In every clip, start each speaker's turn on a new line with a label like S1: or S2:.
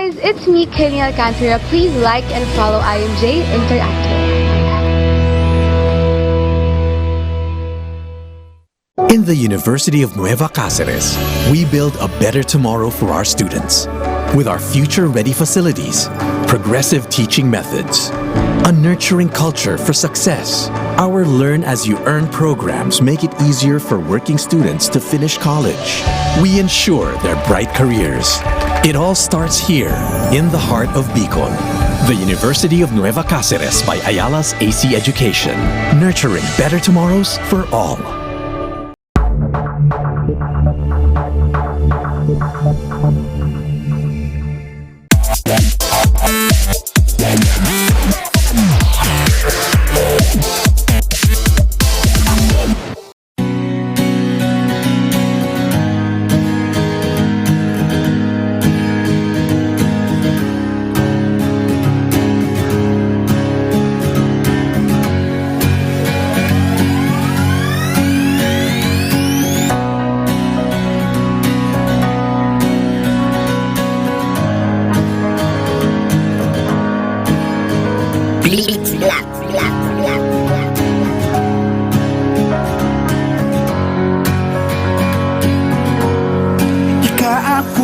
S1: guys, it's me, Kenny Alcantara. Please like and follow IMJ Interactive.
S2: In the University of Nueva Cáceres, we build a better tomorrow for our students. With our future-ready facilities, progressive teaching methods, a nurturing culture for success, our learn-as-you-earn programs make it easier for working students to finish college. We ensure their bright careers. It all starts here, in the heart of Bicol. The University of Nueva Cáceres by Ayala's AC Education, nurturing better tomorrows for all.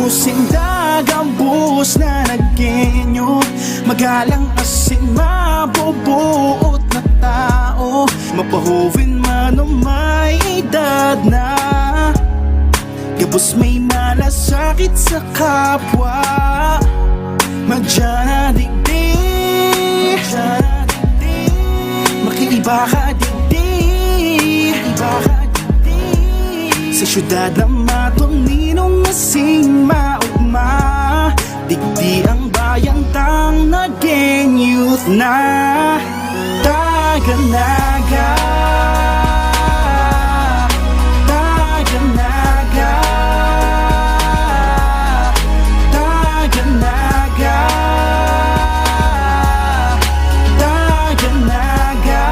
S3: Sindag ang buhos na naggenyo, magalang asin mabubuot na tao, mapahuwin man o may edad na, gabos may malasakit sa kapwa, magdyan digdig, makiiba ka digdig, sa syudad na matuninong masing maugma, digdi ang bayang tang naging youth na Taganaga, Taganaga, Taganaga, Taganaga.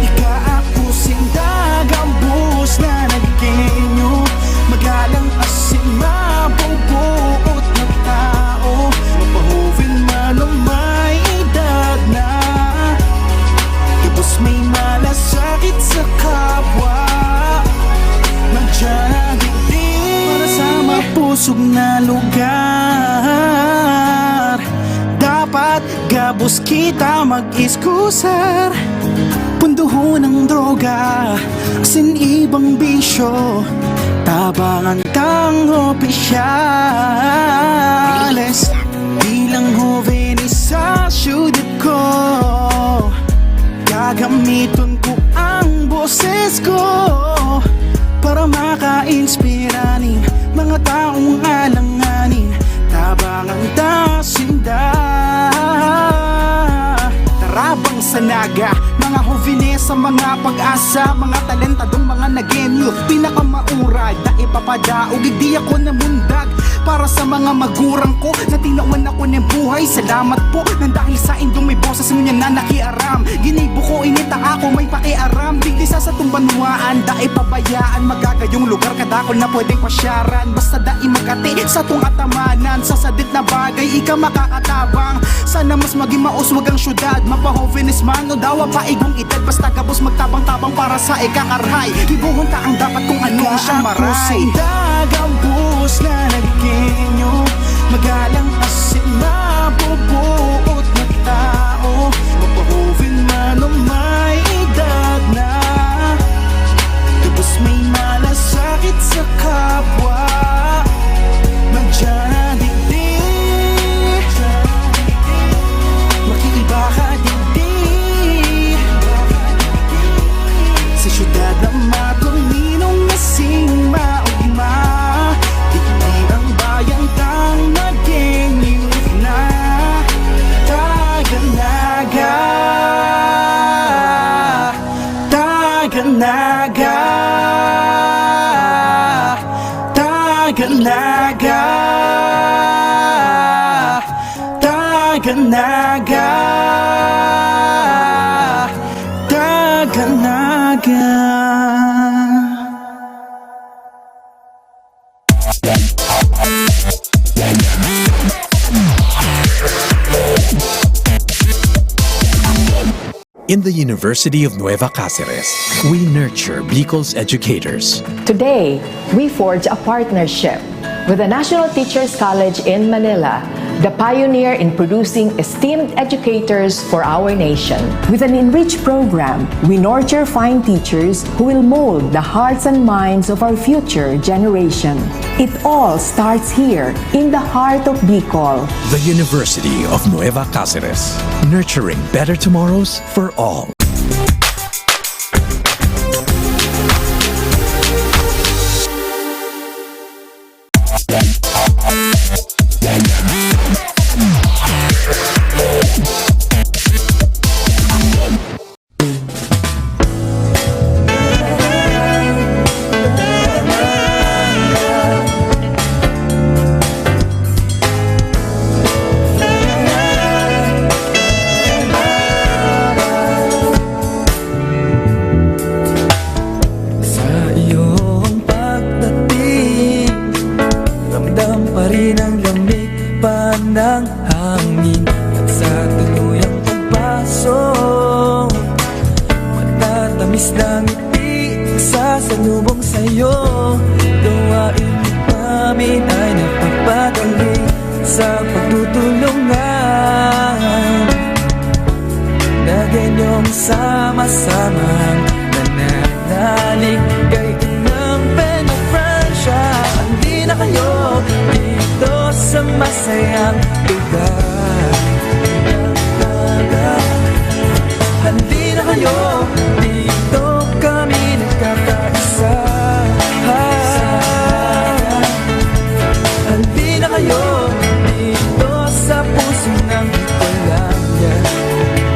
S3: Ikaapusin dagang buhos na naggenyo, magalang asin mabubuot na tao, mapahuwin man o may edad na, gabos may malasakit sa kapwa, magdyadigdig para sa mapusog na lugar. Dapat gabos kita mag-iskusar, punduho ng droga, asin ibang bisyo, tabangan kang opisyales. Bilang jovenis sa syudad ko, gagamiton ko ang boses ko para maka-inspiranin mga taong alanganin, tabangan tasinda. Tarabang sa naga, mga hovines sa mga pag-asa, mga talentadong mga nagenyo, pinakamauray na ipapadaog, hindi ako namundag para sa mga magurang ko na tinawan ako ng buhay. Salamat po nang dahil sa indong may boses mo niya na nakiaram, ginibo ko inita ako may pakiaram, digdi sa tumbanwaan, dae pabayaan, magagayong lugar kadakol na pwedeng pasyaran, basta dae magkati sa tung atamanan, sa sadit na bagay ika makakatabang, sana mas maging mauswag ang syudad, mapahovenis man o dawa paigong edad, basta gabos magtabang-tabang para sa ikakarhay, ibuhon ka ang dapat kung ano siyang maray. Dagang buhos na naggenyo, magalang asin mabubuot na tao, mapahuwin man o may edad na, gabos may malasakit sa kapwa, magdyadigdig, makiiba ka digdig, sa syudad na matuninong nasing maugma, digdi ang bayang tang naging youth na Taganaga.
S2: In the University of Nueva Cáceres, we nurture Bicol's educators.
S4: Today, we forge a partnership with the National Teachers College in Manila, the pioneer in producing esteemed educators for our nation. With an enriched program, we nurture fine teachers who will mold the hearts and minds of our future generation. It all starts here, in the heart of Bicol.
S2: The University of Nueva Cáceres, nurturing better tomorrows for all.
S5: ng hangin at sa tuluyang pagpasok, matatamis ng ngiti sa salubong sa'yo. Gawain namin ay napapadali sa pagtutulungan na ganyong sama-samang nananalig kay ng Penafrancia. Hindi na kayo dito sa masayang lugar. Hindi na kayo dito, kami nagkakaisa. Hindi na kayo dito sa puso ng Bicolania.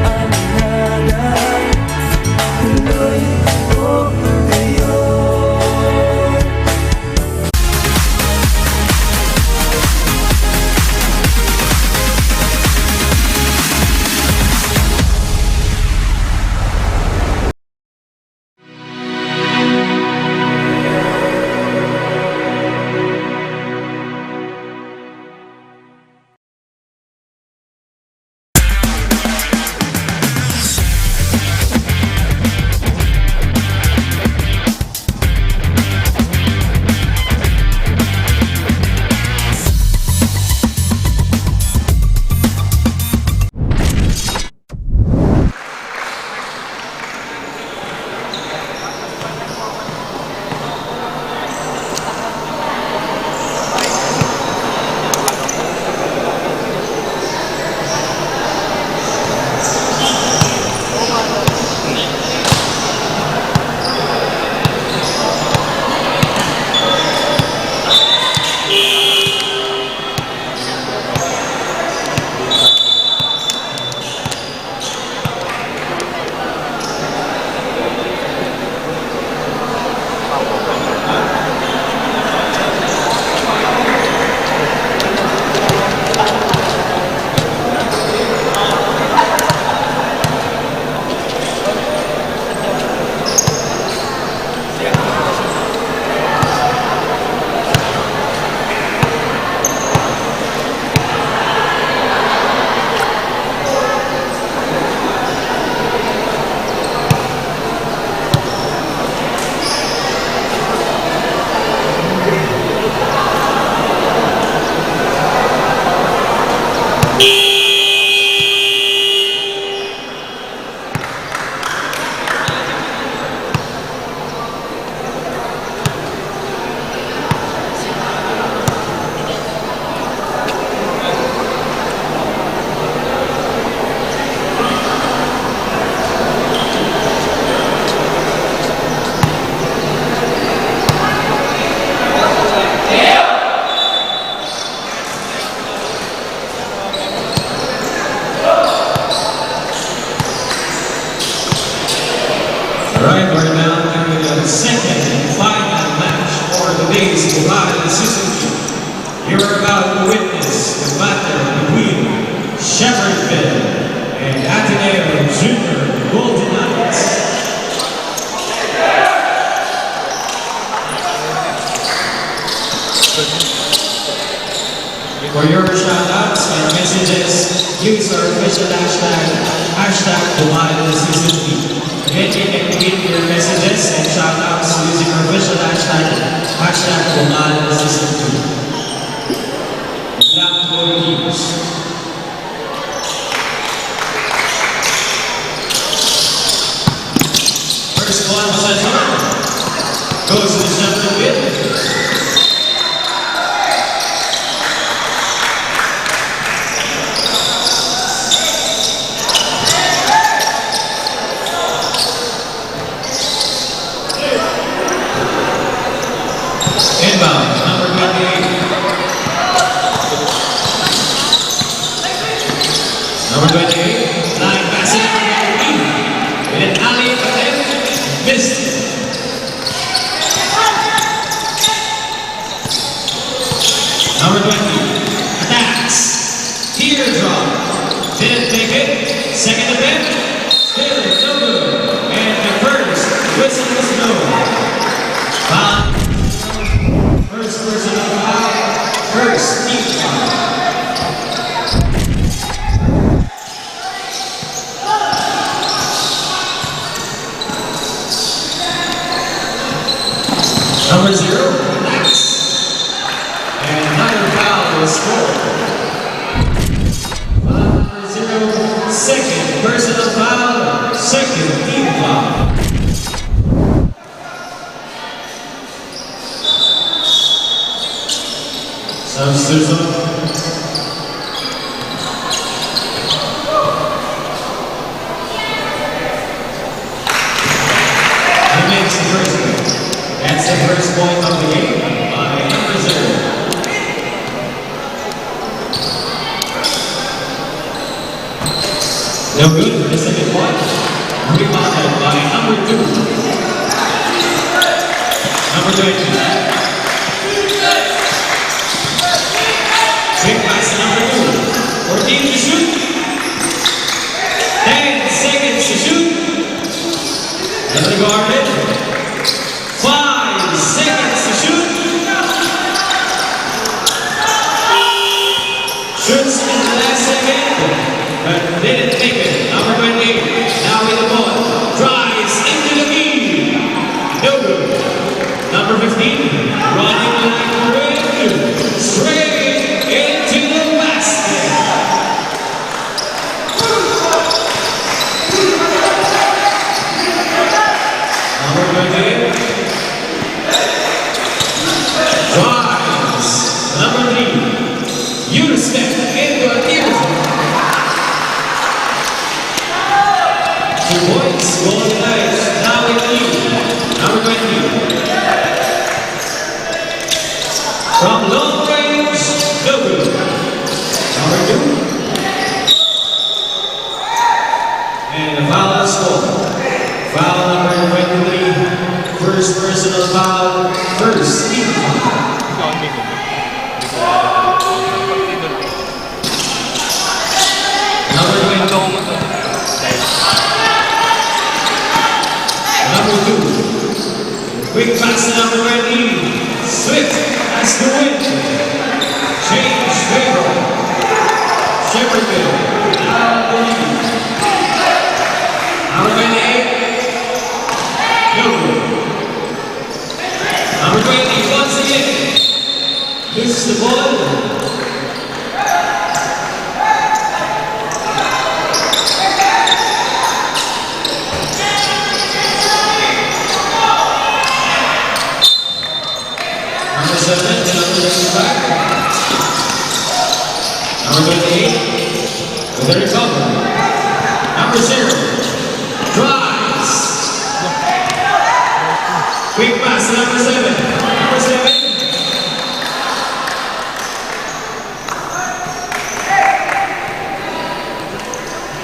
S5: Ang nada, tuloy ko kayo.
S6: Right, we're now having the second and final match for the day's Bukal Season 2. You're about to witness the battle between Shepherdville and Ateneo Junior Golden Knights. For your shout-outs and messages, use our official hashtag Bukal Season take and tweet your messages and shoutouts using our official hashtag Bungad Assistant 2. Black Gold Teams. First one was a turn. Goes to the center with. Inbound, number 28. Number 28, line passing with an alley, but then missed. Number 20, attacks. Teardrop. Didn't take it. Second attempt. Still no good. And the first whistle was no. Foul. First personal foul. First team foul. Number 0, attacks. And another foul was scored. Number 0, second personal foul, second team foul. Substitution. He makes the first point. That's the first point of the game by number 0. No good for the second point. Rebounded by number 2. Number 20. Quick pass to number 2. 14 to shoot. 10 seconds to shoot. Another guarded. 5 seconds to shoot. Shoots in the last second, but didn't take it. Number 20, now with the ball. Drives into the key. No good. Number 15, running like a wind. Straight into the basket. Number 28. Drives. Number 3. You step into a teardrop. 2 points. Golden Knights. Now with you. Number 20. From long range. No good. Number 2. And the foul is scored. Foul number 23. First personal foul. First team foul. Number 20. Number 2. Quick pass to number 20. Swift has the win. Change favor. Shepardville. Now the lead. Number 28. No good. Number 20 once again. Hits the ball. Number 7, number 25. Number 28, with a recovery. Number 0, drives. Quick pass to number 7. Number 7.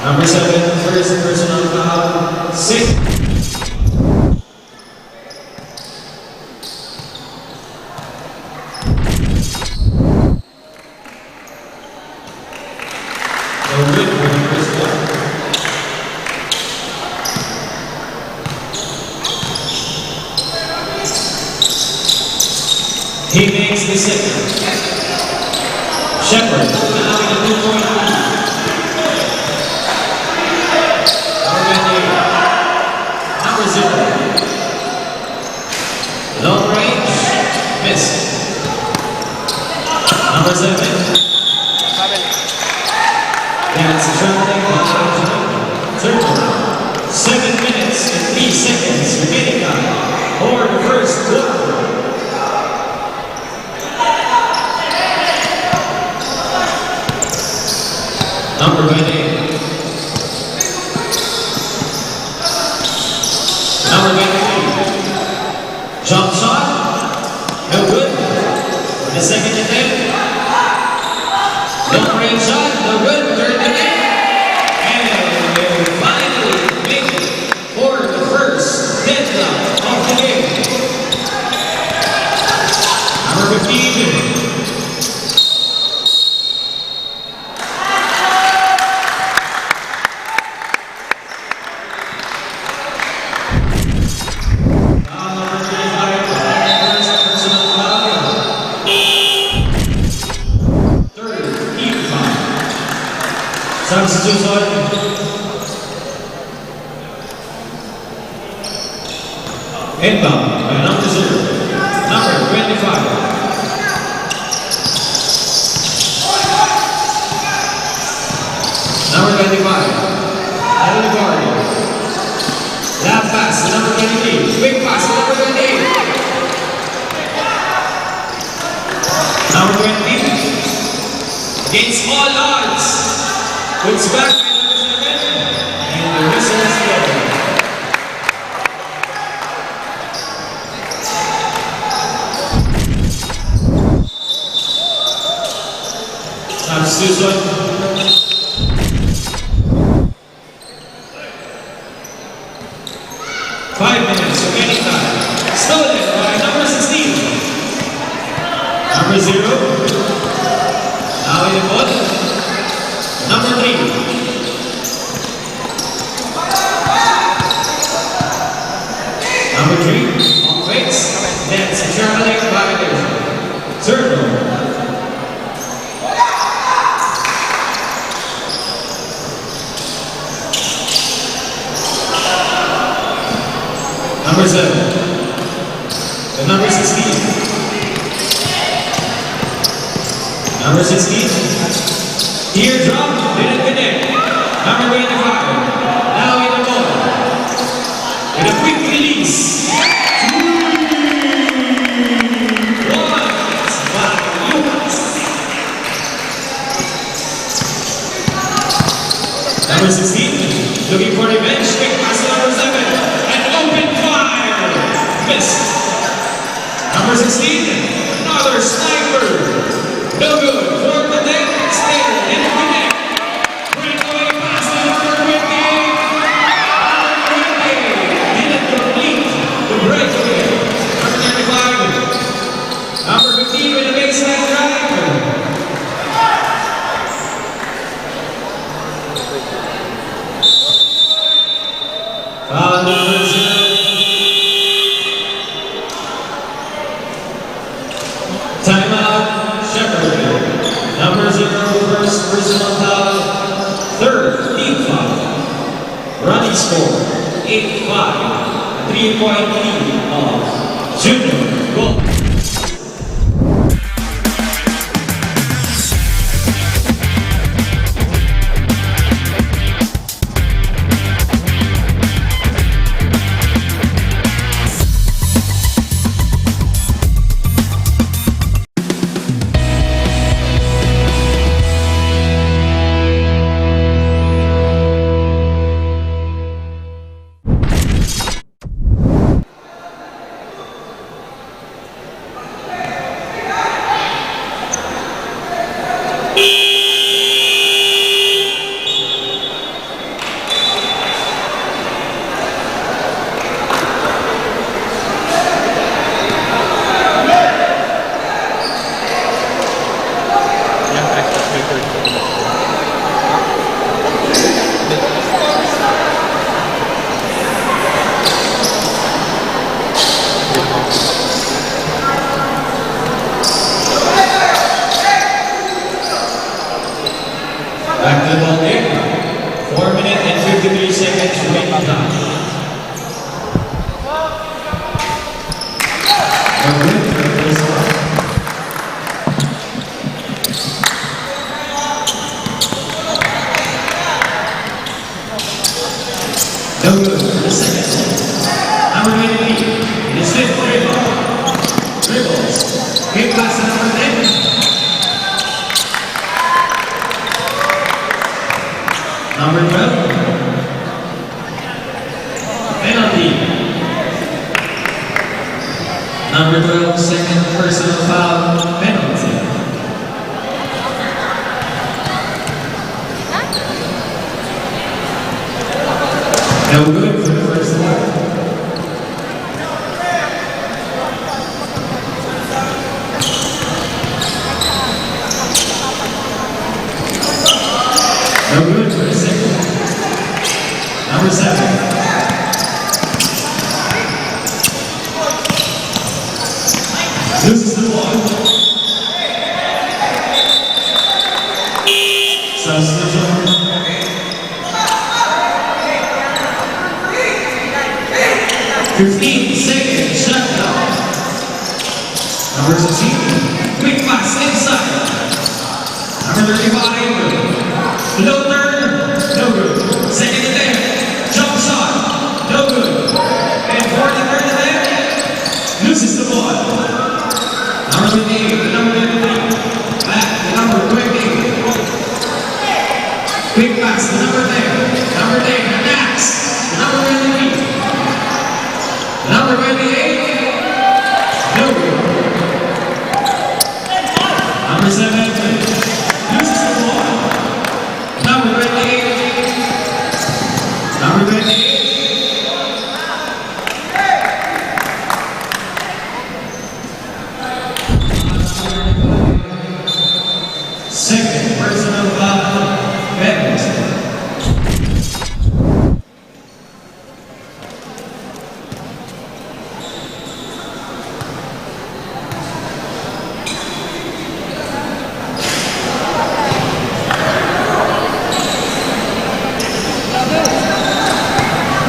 S6: Number 7, first personal foul, 6. He makes the second. Shepard now in a 2-point lead. Number 28. 7. That's a traveling third round. 7 minutes and 3 seconds remaining time for the first quarter. Number 28. Number 23. Jump shot. No good. For the second attempt. Long range shot. No good. Third attempt. And they finally make it for the first deadline of the game. Number 15. Substitution. Inbound by number 0, number 25. Number 25. Evan Guardia. Lap pass to number 23. Quick pass to number 28. Number 20. Against all odds. Puts back by number 7, and the whistle is blown. Substitution. Five minutes of any time. Stolen by number 16. Number 0. Now in the ball. Number 3. Number 3, on face. That's traveling by Turtle. Number 7. The number 16. Number 16. Teardrop, didn't connect. Number 25. Now in the ball. With a quick release. 2, 1. By Lucas. Number 16. Looking for revenge. Quick pass to number 7. And open fire. Missed. Number 16. Another sniper. No good. For the next. In the connect. Breakaway pass to number 20. Number 20. Didn't complete the breakaway. Number 35. Number 15 with a baseline drive. Foul number 0. Timeout, Shepherd. Number 0, first personal foul. Third, team foul. Running score, 8-5. 3-point lead of Junior Gold. No good for the second. Number 28, in his fifth dribble. Dribbles. Give pass to number 10. Number 12. Penalty. Number 12, second personal foul, penalty. No good for the first one. No good for the second. Number 7. Loses the ball. Substitution. 15 seconds, shutdown. Number 16, quick pass inside. Number 35, floater, no good. Second attempt, jump shot, no good. And 43rd attempt, loses the ball. Number 28, number 23, back to number 20. Quick pass to number 10, number 10, attacks, number 23. Number 28, no good. Number 7, loses the ball. Number 28, number 28. Second personal foul, penalty.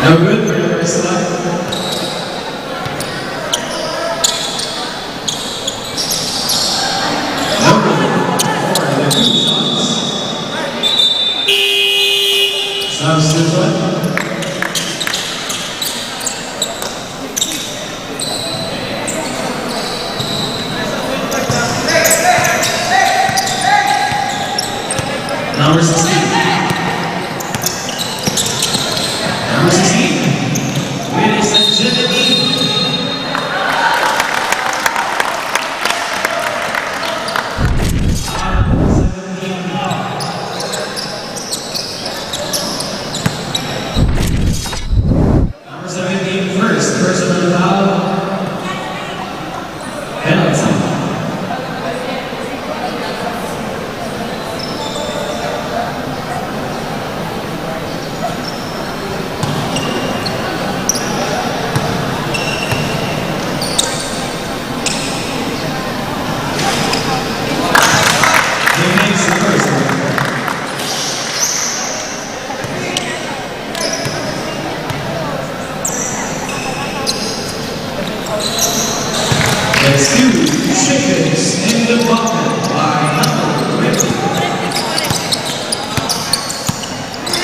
S6: No good for the first one. No good for the two shots. Substitution. Number 16. Number 16, ladies and gentlemen. Number 17, first personal foul, penalty. Let's do chickens in the bucket by number 20.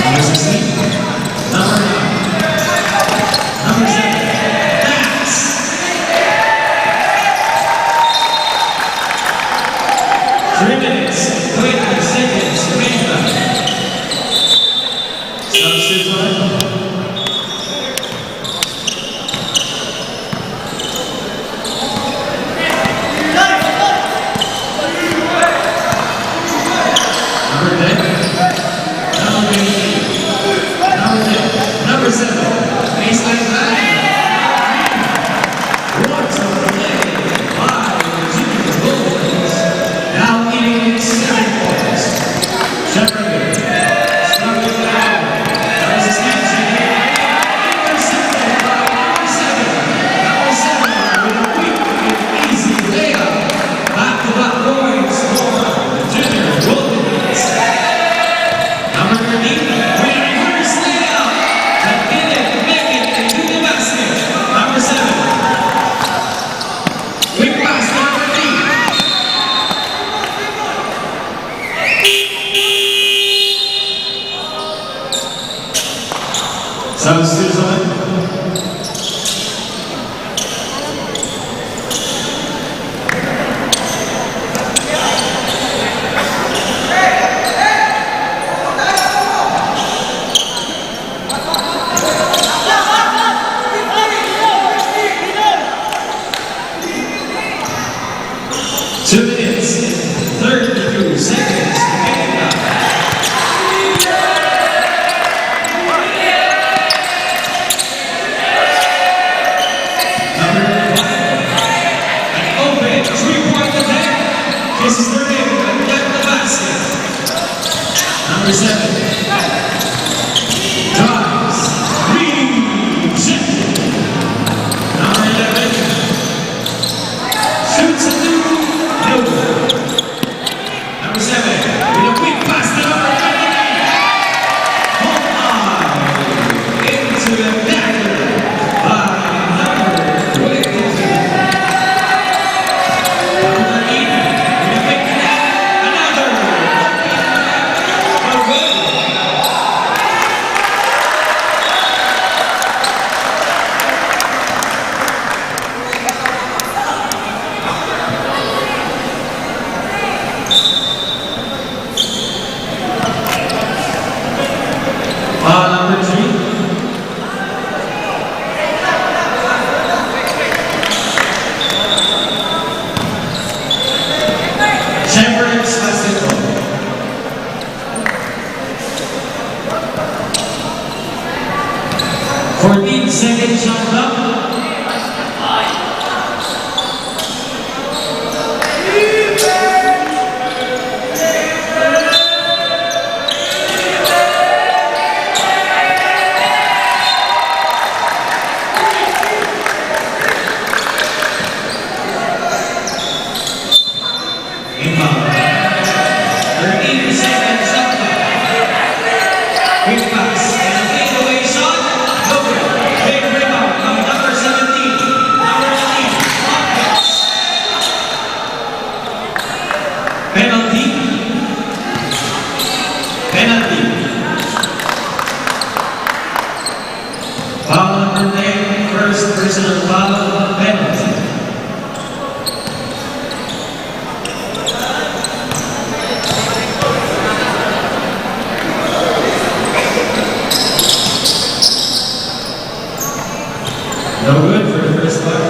S6: Number 16, number 9, number 7, Max. Three minutes, 20 seconds remaining. Substitution. Number 7, baseline back. What's on the play by the Junior Bulldogs. Now leading in 7 points. Shepherd, struggling down. That was a snatch. Intercepted by number 7. Number 7 with a quick and easy layup. Back-to-back points for the Junior Bulldogs. Number 13, with a reverse layup. That didn't make it into the Substitution.
S5: 2 minutes, 32 seconds. Open, 3-point attack. This is their name, and get the basket. Number 7. Drives, rejected. Number 11. Shoots a two. Number 7, with a quick pass to number 9. Hold on into the dagger by number 22. Number 13, with a quick connect, another. No good. Number 3. Chamberlain's basketball. 14-second shot clock. Inbound. 13 seconds up. Quick pass and a takeaway shot. No good. Big rebound from number 17. Number 18. Hopkins. Penalty. Penalty. Foul number 10. First personal foul. Penalty. No good for the first one.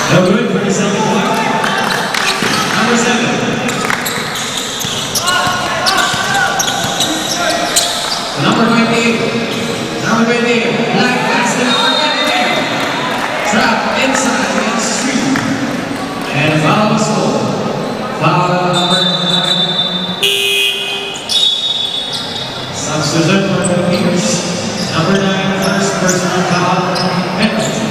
S5: No good for the second one. Number 7. Number 28. Number 28. Black basketball. Trap inside and street. And foul is full. Foul number 9. Substitution for the Philippines. Number 9, first personal foul. Penalty.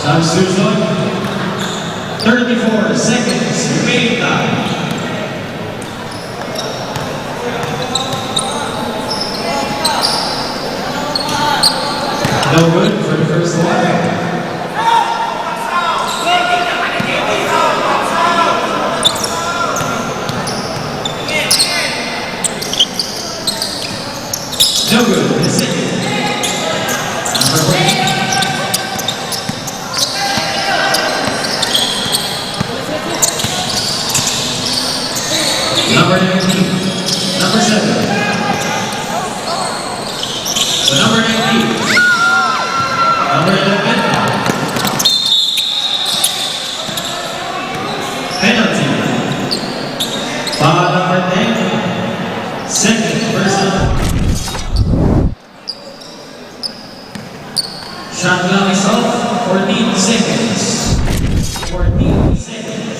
S6: Sa susunod, 34 seconds remaining time. No good for the first one. No good. The second. Number 20. Number 19. Number 7. The number 19. Number 11. Penalty. Foul number 10. Second personal. Shot clock is off. 14 seconds. 14 seconds.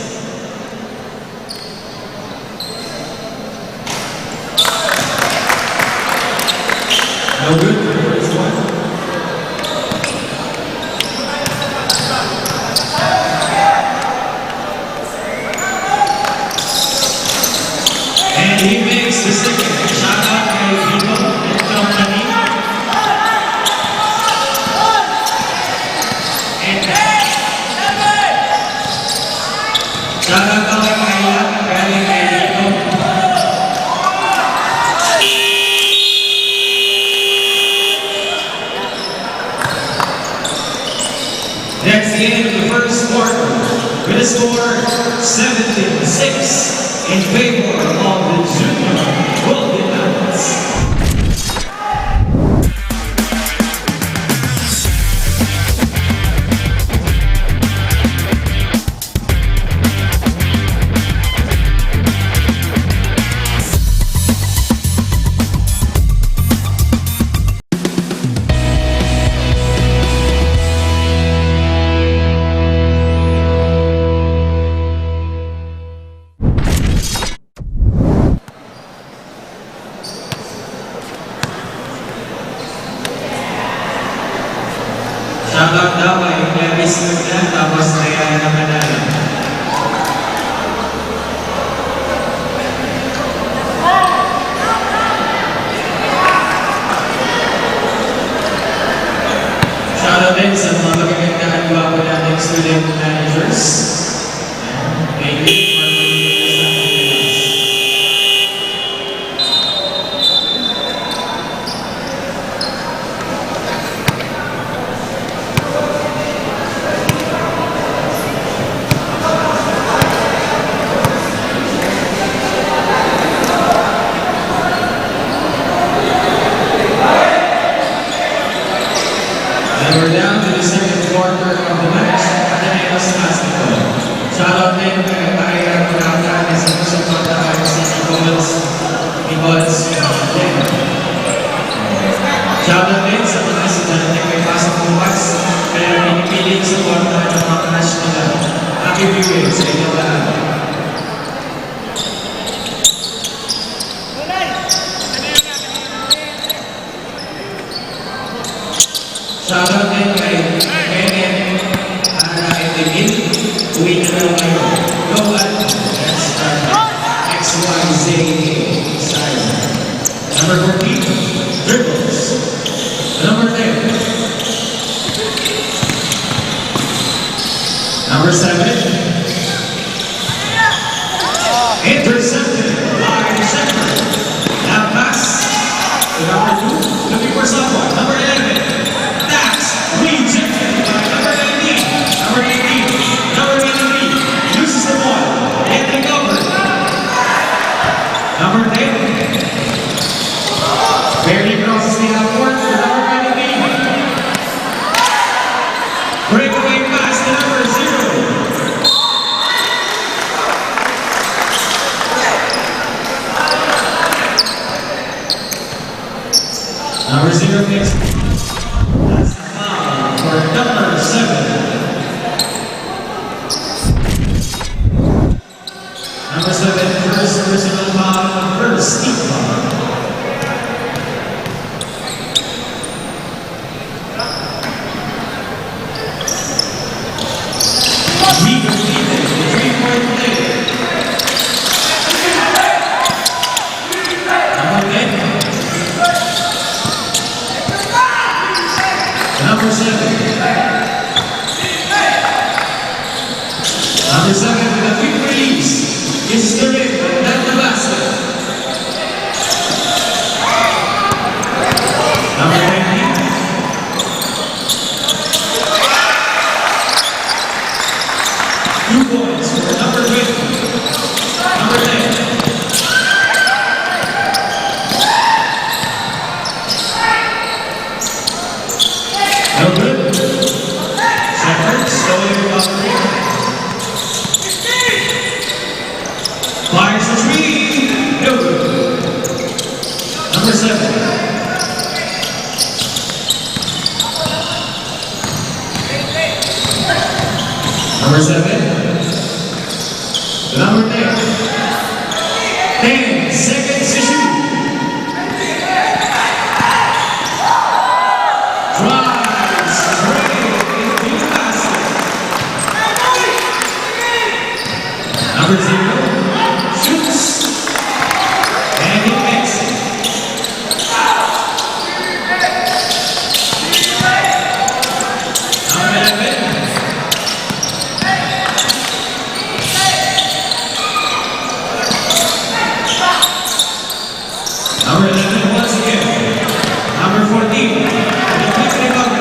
S6: No good for the first one. And he makes the second. Shot clock by Vito and Tomani. Shot out by Kaya, galing kay Vito. Next game of the first quarter, with a score 17-6 in favor of the Junior Golden Knights. Shoutout daw ay Clarice Lugnan, tapos Diana Manala. Shoutout din sa mga magagandang gwapo nating student managers. Thank you for being with us. And we're down to the second quarter of the match. Ateneos Basketball. Shoutout din kay Kaya Punata na sinusuporta kay si Nicholas Leno. Shoutout din sa mga estudyante kay Pasok Bukas kaya pinipiling suporta ng mga crush nila. Happy viewing sa inyo lahat. Shoutout din kay Kenneth Ana Etemil. Uwi na daw kayo. Go at that's XYZ style. Number 14, dribbles. Number 10. Number 7. Intercepted by Shepard. Now pass to number 2. Looking for someone. Number 11. Rejected by number 19. Number 19. Number 19. Loses the ball. And recovered. Number 10. Barely crosses the half court for number 19. Breakaway pass to number 0. Number 0 picks. That's the foul for number 7. Number 7, first personal foul, first team foul. He completed the three-point play. Number 10. Number 7. Number 7 with a quick release is the rim, but not the basket. Number 19. Two points for number 20. Number 10. No good. Shepard slowly recovering. Fires the three. No good. Number 7. Number 7. Number 10. 10 seconds to shoot. Drives straight into the basket. Number 0 shoots and he makes it. Number 11. Number 11 once again. Number 14. The quick recovery.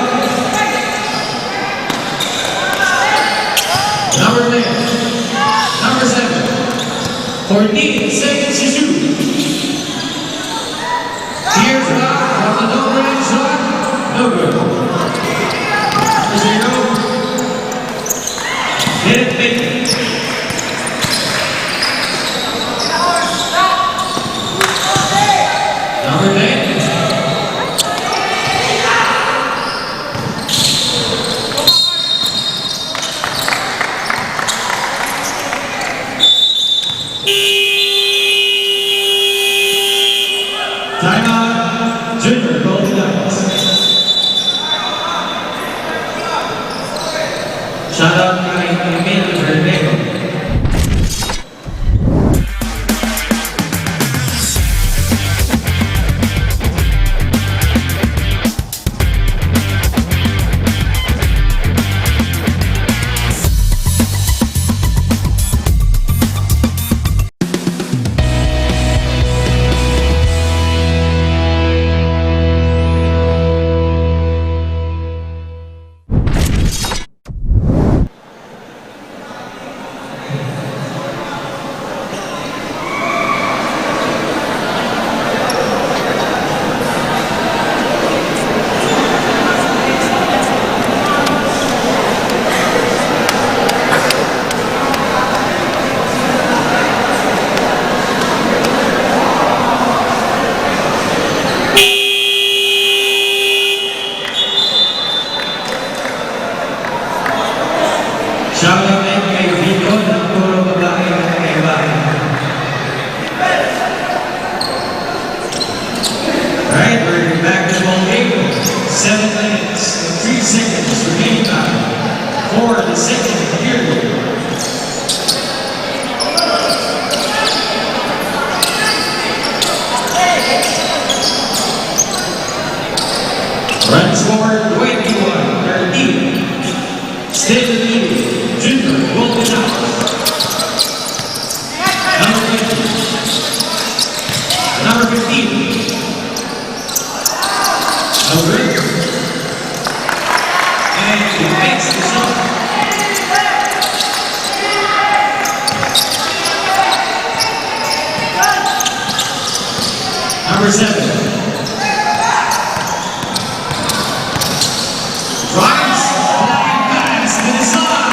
S6: Number 10. Number 7. 14 seconds to shoot. Here's back from the no-range shot. No good. Number 0. Didn't make it. Number 10. Timeout, Junior Golden Knights. Shout out kay Emil Bermejo. Shout out din kay Vito ng puro babae na nagkaibahan. Alright, we're back to ball game. 7 minutes and 3 seconds remaining time for the second period. Run scored 21-13. Still the lead. Junior Golden Knights. Number 20. Number 15. Over. And he makes the shot. Number 7. Drives, flying pass to the side.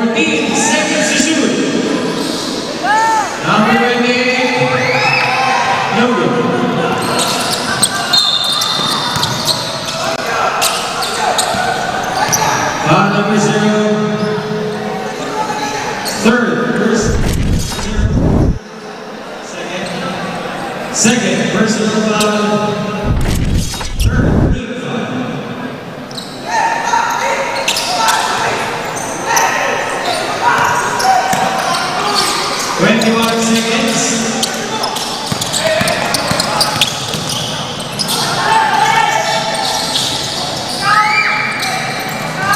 S6: 14 seconds to shoot. Number 28, no good. Number 0, third, first, second, personal foul, third, team foul. 21 seconds.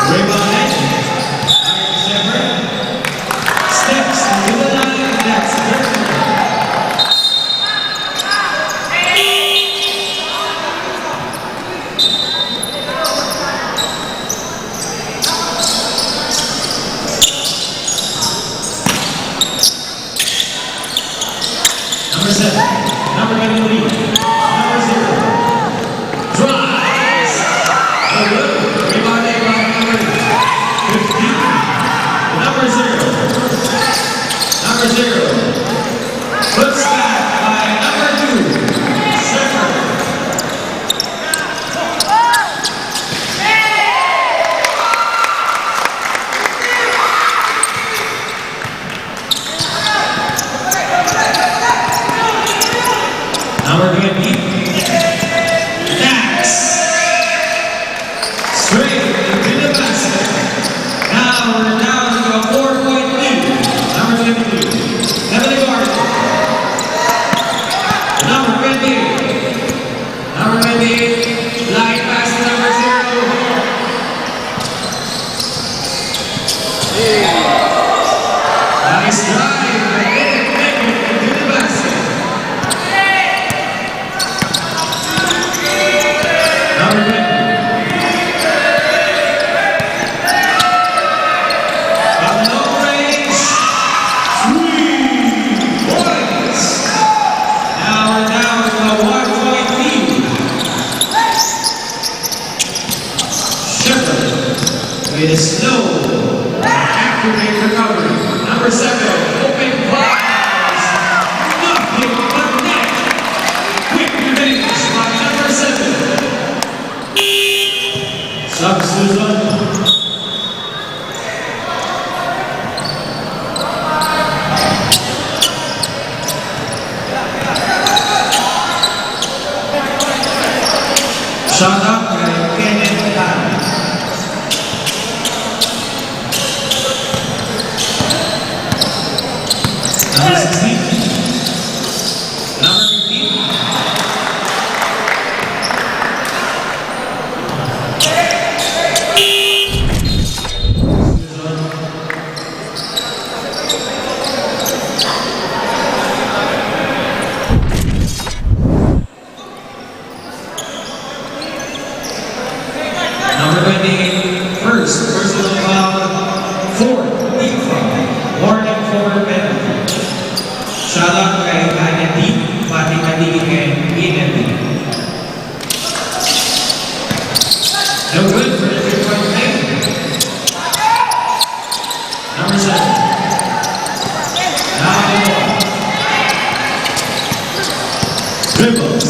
S6: Rebound. Steps to the line. That's perfect. Number 7, number 23, number 0, drives, rebounded by number 15, number 0, puts back by number 2, Shepard. Number 20, Dax. Straight into the basket. Now we're down to a 4-point lead. Number 22, Emily Gordon. Number 28, line pass to number 0. Nice drive, but didn't make it into the basket. Number 20. From long range, 3 points. Now we're down to a 1-point lead. Shepard with a slow, accurate recovery. Number 7, open pass. Nothing but net. Quick revenge by number 7. Substitution. Shot up by Kenneth Tan. Number 16. Number 15. Number 28, first personal foul, 4th team foul, warning for penalty. Shout out kay Tanya D, Pati Madi, and Ian D. No good for the 3-point play. Number 7. Now the ball. Dribbles.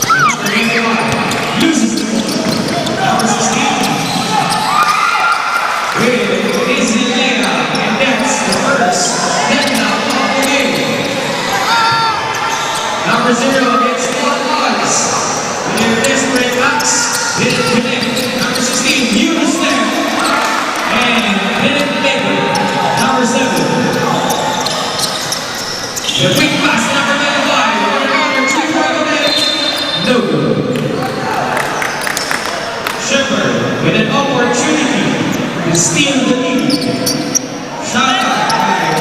S6: Number 81 loses the ball. Number 16. With Izzy Lega, and that's the first 10 now of the game. Number 0 gets 4 points. With their desperate backs, didn't connect. Number 16 used them and didn't make it. Number 7. The quick pass, number 95. Number 2 no good. Shepard with an opportunity to steal the lead. Shot by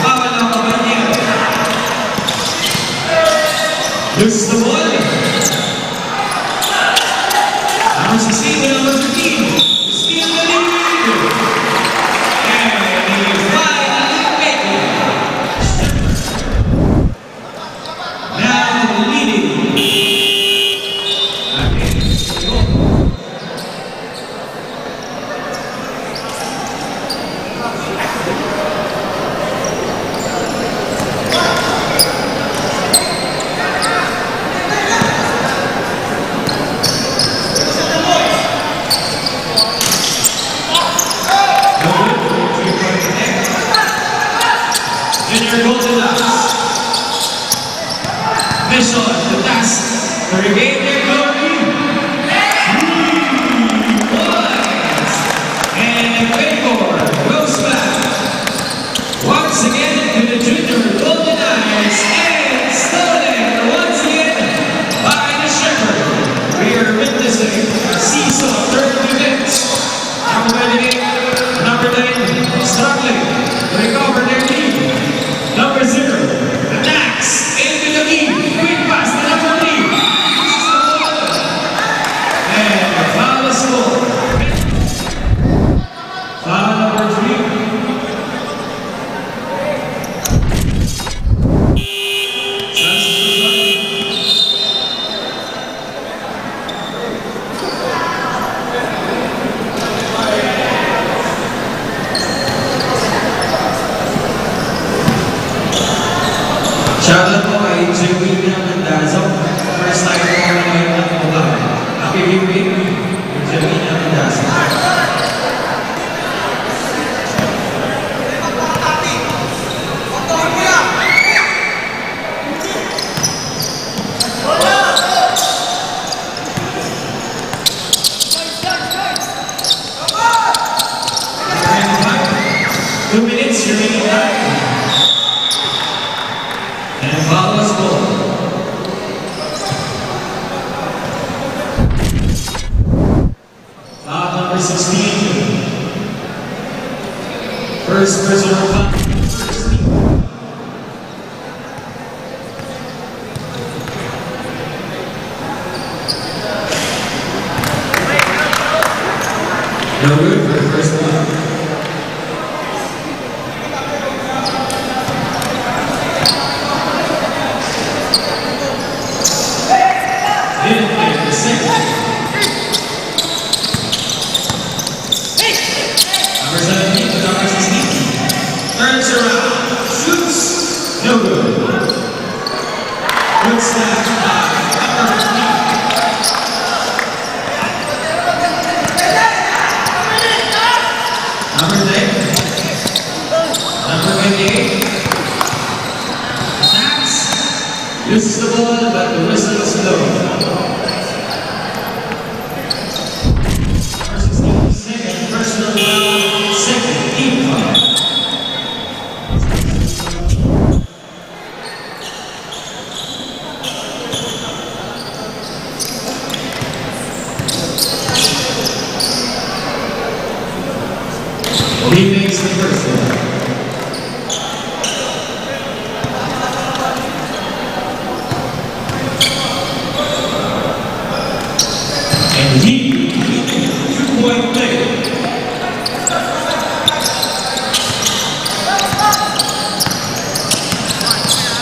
S6: Paolo Caballero. Loses the ball. Number 16 with number 15 to steal the lead. And he finally made it. Now leading. mission, the task to regain their glory. 3 points. And Vapor goes back once again to the junior Golden Knights and stolen once again by the Shepherd. We are witnessing a season of 30 minutes. Number 28, number 9, struggling to recover their lead. Number 0, attacks into the lead. Quick pass to number 3. This is the ball. And the foul is scored. Foul number 3. Shoutout po kay Jewina Mendazo. First time po na ngayon ng Mubang. Happy viewing, Jewina Mendazo. Two minutes remaining time. And foul is scored. Foul number 16. First personal foul. No good for the first one. Number 17 to number 16. Turns around. Shoots. No good. Good snap by number 15. Number 10. Number 28. Attacks. Uses the ball, but the whistle is low. Personal foul, second team foul. He makes the first one. And he, 2-point play.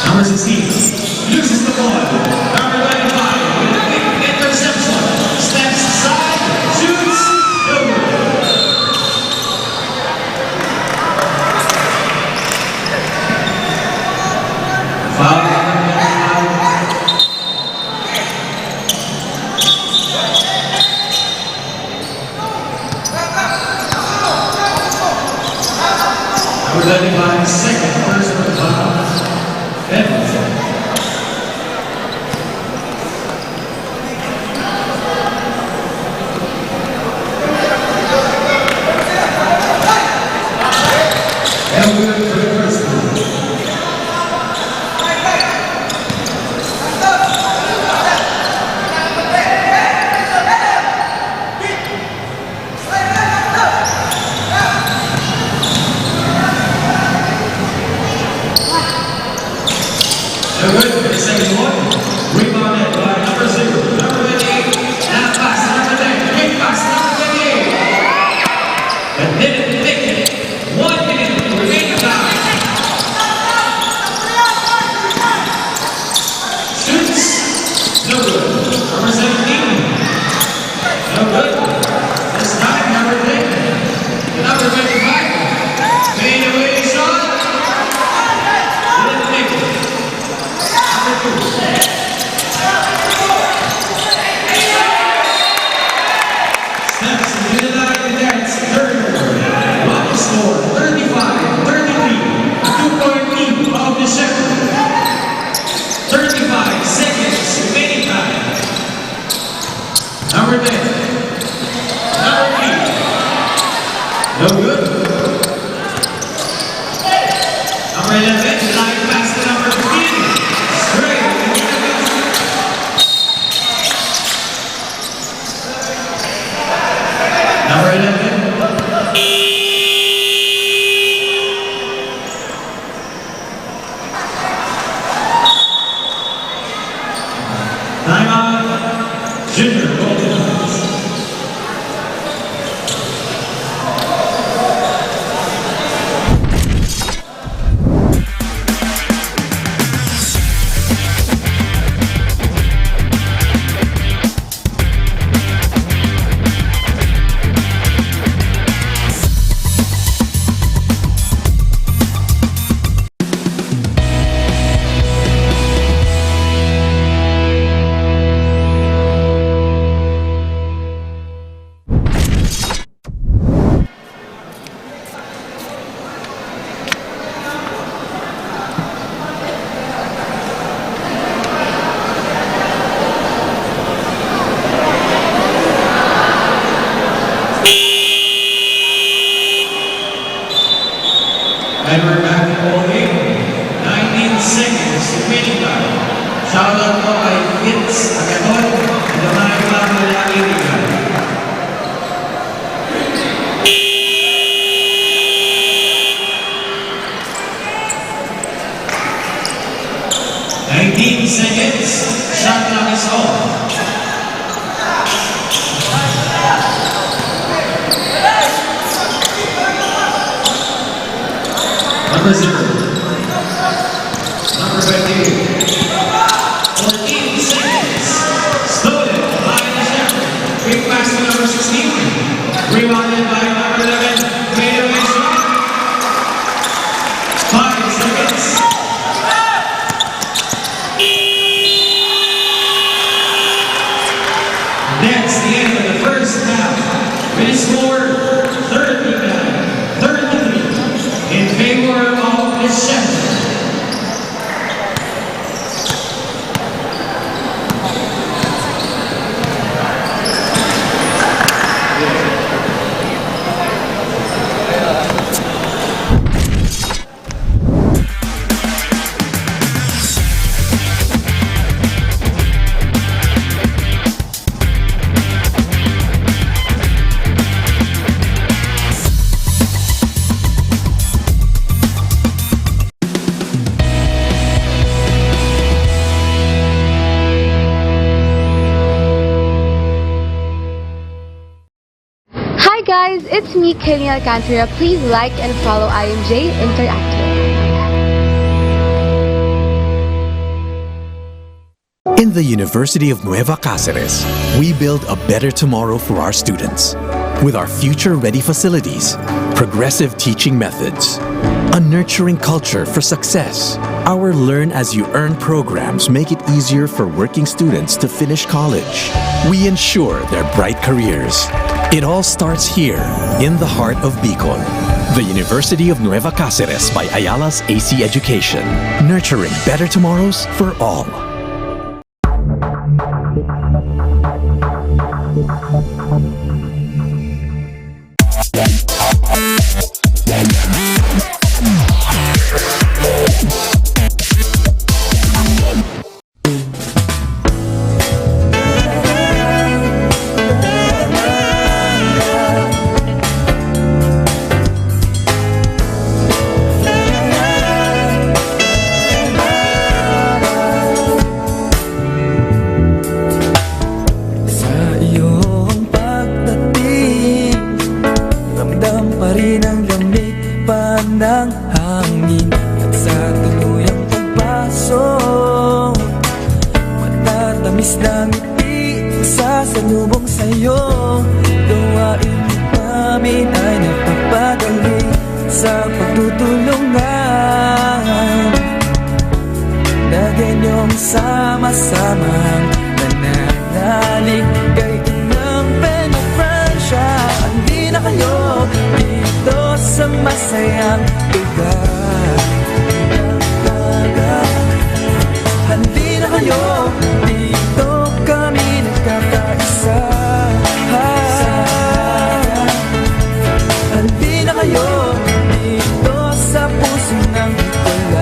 S6: Number 16 loses the ball. Number 95 with a big interception. Steps aside, shoots, no good. Foul. Number 95, second personal foul. Edmonton. No good for the first one. No good for the second one. Rebounded by number 0, number 28. Now pass to number 10. Quick pass to number 28. But didn't make it. 1 minute remaining time. Shoots. No good. Number 17. No good. This time number 10. The number 25. Made away shot. Didn't make it. Number 2.
S5: Number 11, line pass to number 15. Straight. Number 11. Time out. Junior Golden Knights. And we're back in ball game. 19 seconds remaining time. Shoutout po kay Fitz Agaton. Naman ang mga lalaki nila. Seconds, shot clock is off. Number 0. Number 28. 14 seconds. Stolen by the Sheriff. Quick pass to number 16. Rebounded by number 11. Made away shot. 5 seconds. That's the end of the first half. With a score 33 in favor of the Sheriff.
S1: Hi guys, it's me, Kenny Alcantara. Please like and follow IMJ Interactive.
S2: In the University of Nueva Cáceres, we build a better tomorrow for our students. With our future-ready facilities, progressive teaching methods, a nurturing culture for success, our Learn As You Earn programs make it easier for working students to finish college. We ensure their bright careers. It all starts here, in the heart of Bicol. The University of Nueva Cáceres by Ayala's AC Education. Nurturing better tomorrows for all.
S7: ng hangin at sa tuluyang pagpasok, matatamis na ngiti sa salubong sa'yo. Gawain namin ay napapadali sa pagtutulungan na ganyong sama-samang nananalig kay inang Peñafrancia. Handi na kayo dito sa masayang lugar. Handi na kayo dito, kami nagkakaisa. Handi na kayo dito sa puso ng Bicol.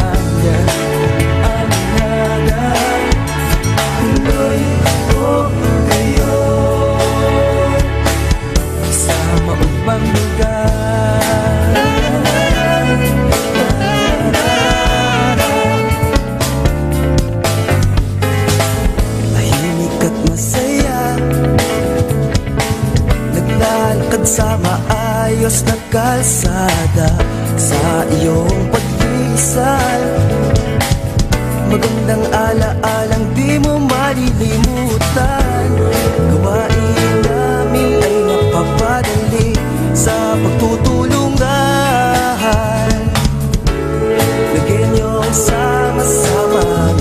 S7: iyong pag-iisal. Magandang alaalang di mo malilimutan. Gawain namin ay napapadali sa pagtutulungan. Lagyan niyong sama-sama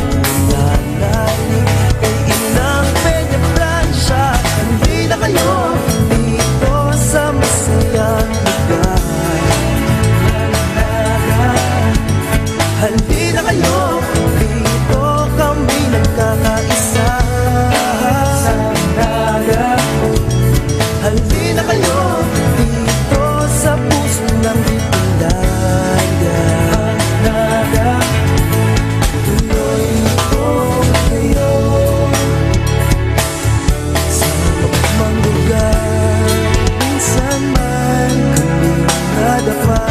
S7: nananalig kay Inang Peña Francia. Handi na kayo dito sa masayang lugar. Handi na kayo dito, kami nagkakaisa. Handi na kayo dito sa puso ng Bicolaya. Tuloy ko kayo sa pagmang lugar. Minsan man kami nadapa.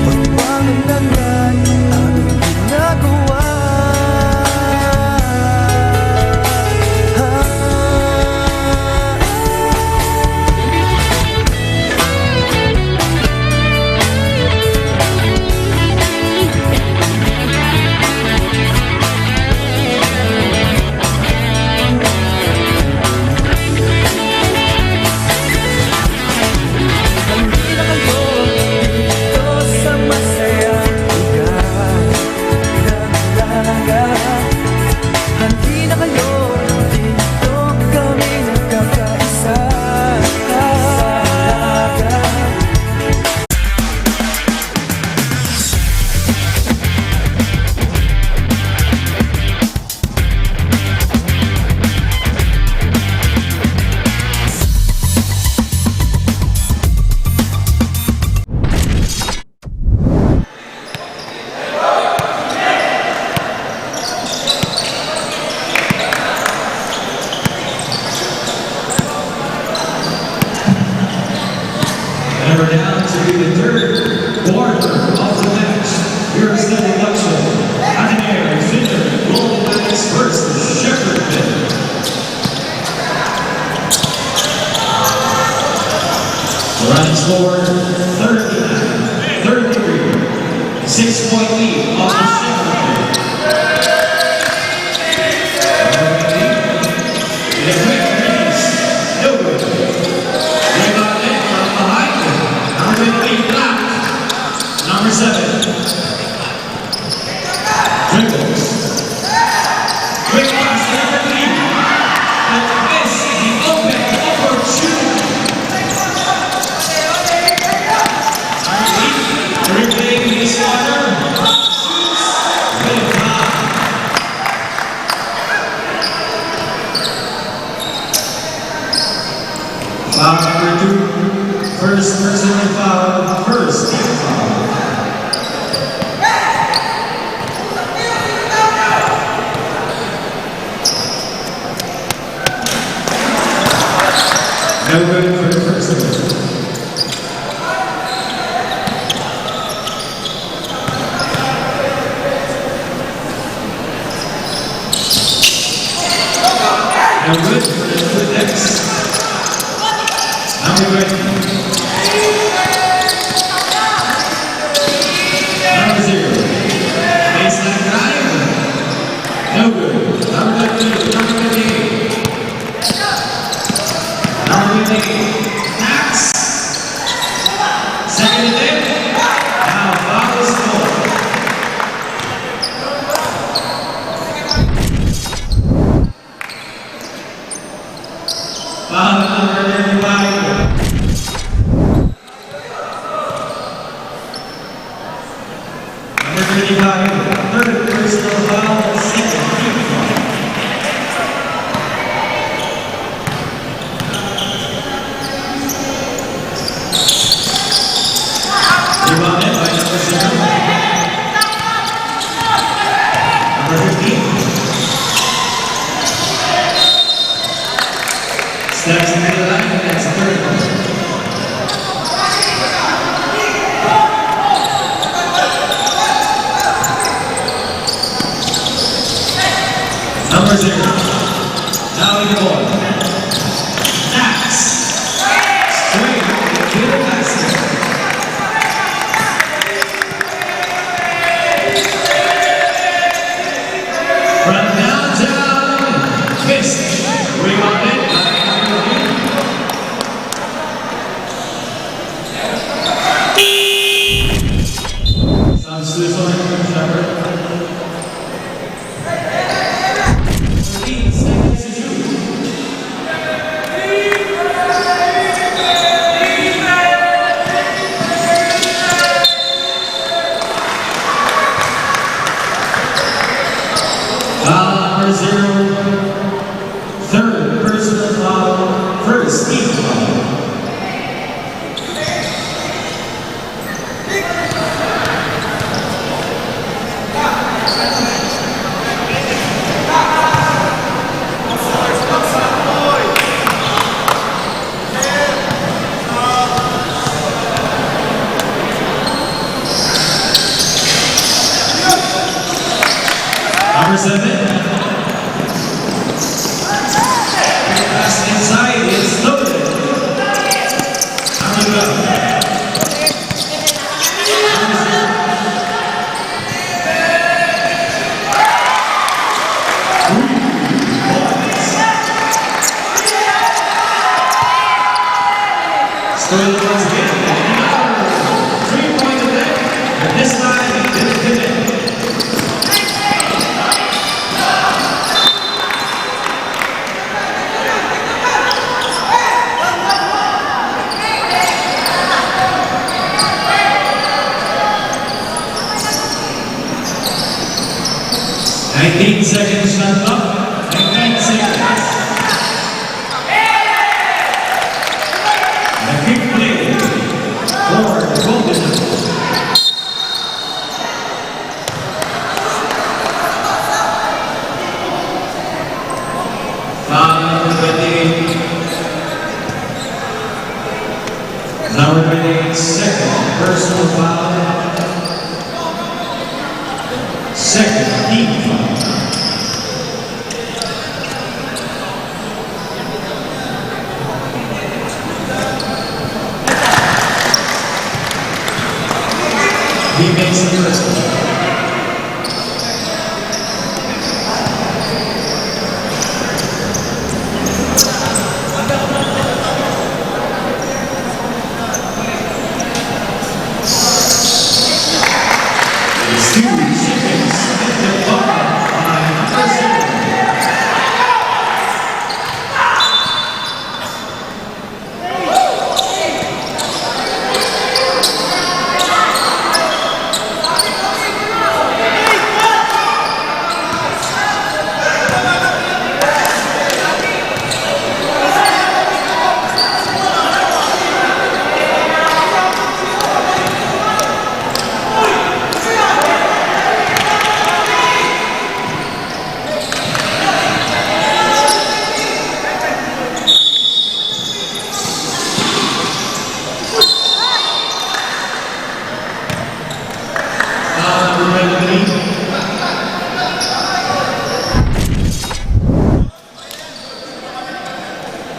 S7: Pagpangalan aming ginagawa. Handi na kayo dito sa masayang lugar ng Dalaga. Handi na kayo dito, kami nagkakaisa.
S6: And we're down to the third quarter of the match. Here's the election. Adelaide Finder, Golden Knights versus Shepherdville. The running score 39-33. 6-point lead of the Shepherdville. The quick release. No good. Rebound in from behind. Number 8 block. Number 7. Dribbles. Quick pass, number 3. And this is the open opportunity. Number 8, dribbling this corner. Shoots with high. Foul number 2. First personal foul, first team foul. No good for the first one. No good for the next. Number 20. Number 0. Baseline drive. No good. Number 28. Number 28. Number 28. Max. Second attempt. Now foul is called. Foul number 35. Number 35, third personal foul, second team foul. Number 7. Pass inside, it's loaded. Number 12. Stolen once again. Another 3-point attempt. But this time, he didn't connect. Seconds left up. 19 seconds. A quick play for the Golden Knights. Foul number 28. Number 28, second personal foul. Second team foul. He makes the first one. It's 2 seconds at the bottom by number 7.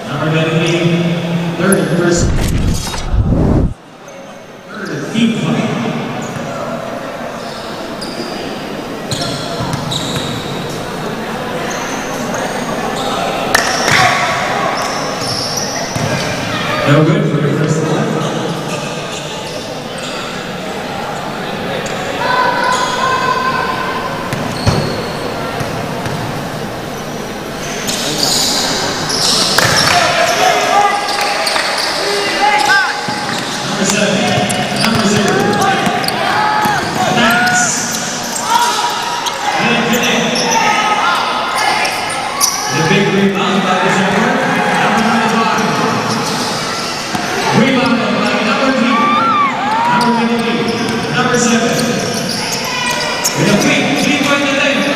S6: Number 19, third person. Third team foul. No good for your first one. Number 0. Max. And connect. The big rebound by the Shepherd. Number 25. Rebound by number 3. Number 23. Number 7. With a quick 3-point attempt.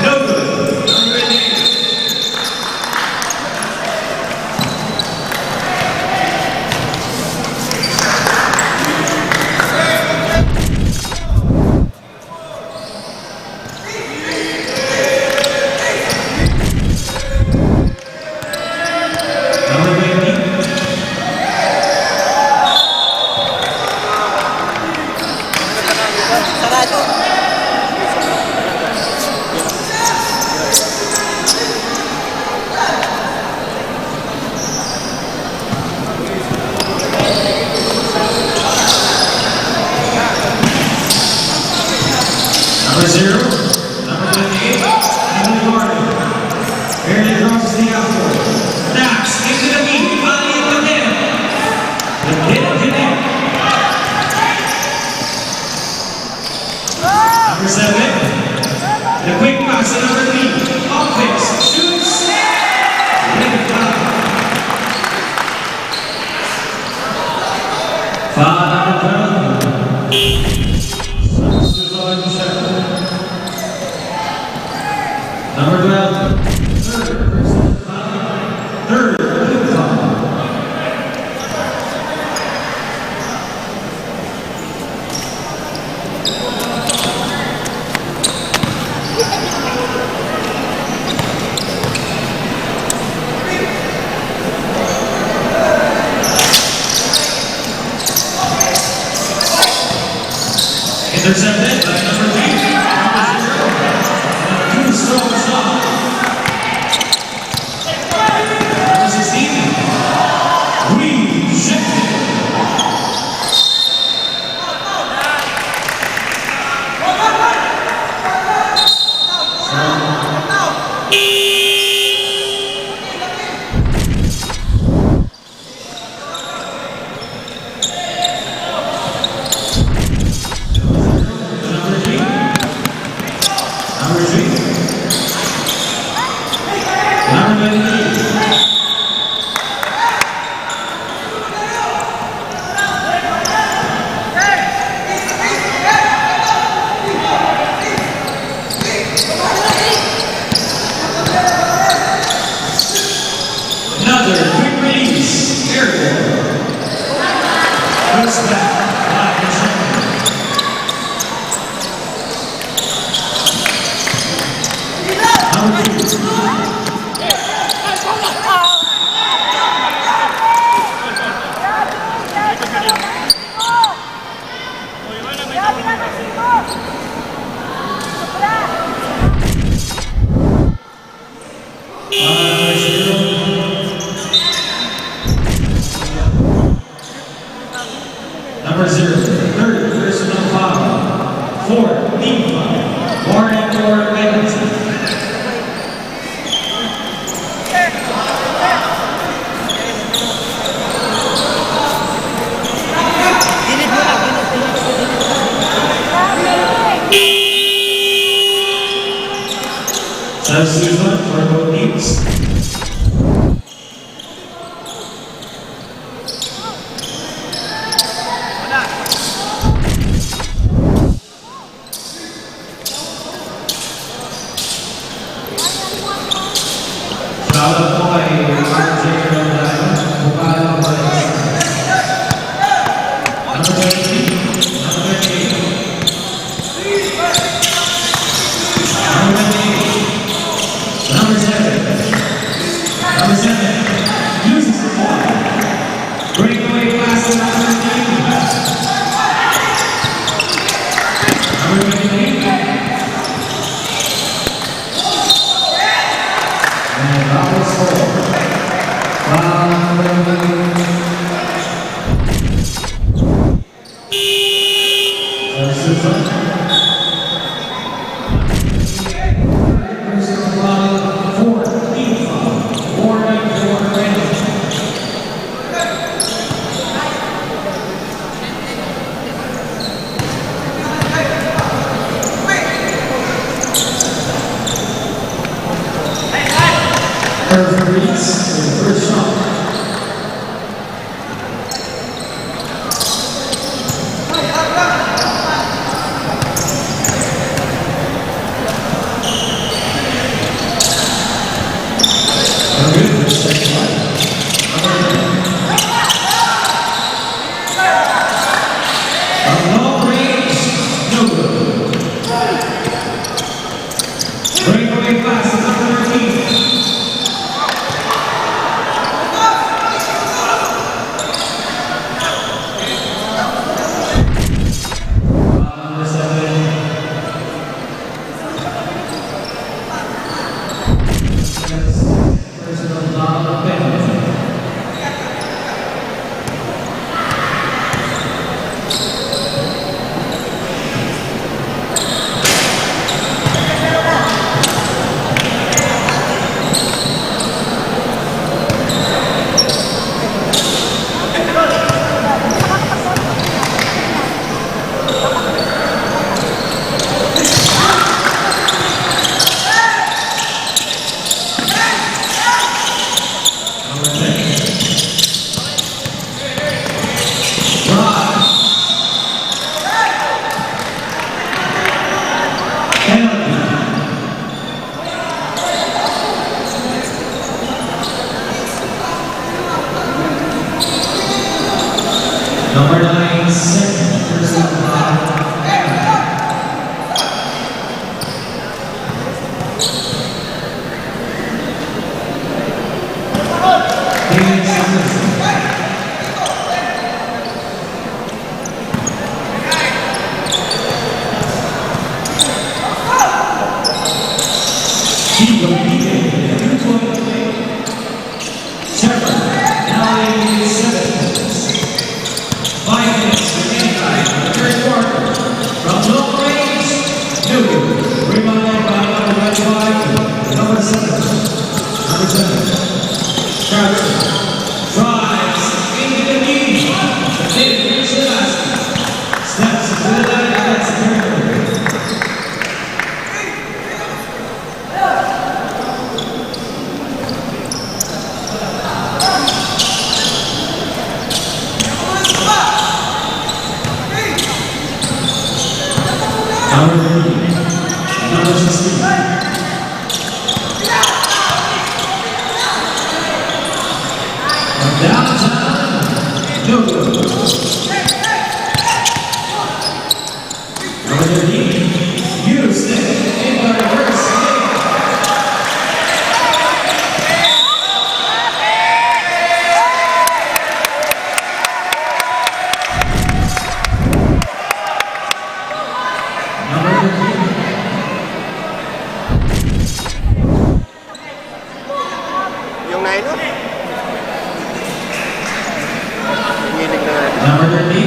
S6: No good. Number 8. Number 0, number 28, Emily Gordon. Barely crosses the outfield. Dax into the beat, finally at the hit. The hit connect. Number 7, the quick pass to number 3. Offense, shoots. Red foul. Foul number 12. Number 12, third person foul. Third team foul. Intercepted by number 3. Too strong shot. Number 16. Rejected. Another quick release. Airborne. Puts back by the champion. Number 2. Number 0, third personal foul for Levi. Warning for Edmonton. Substitution for both teams. Shoutout po kay RJ Rondayo. Bukala ng Balik. Number 20. Number 28. Number 28. Number 7. Number 7. Uses the ball. Breakaway pass to number 13. Number 28. And that was four. Perfect reads for the first shot. Good for the second one. From long range, no good. Breakaway pass to number 13. Number 9, second personal foul. 5 minutes remaining time in the third quarter. From long range, Newton. Rebounded by number 25, number 7. Number 7. Crowder. Drives into the knee. Didn't reach the basket. Steps to the line, that's the turnover. Number 16. From downtown, no good. Number 13, Houston, in the reverse.
S8: Yung nylon? Hiling na natin.
S6: Number 13,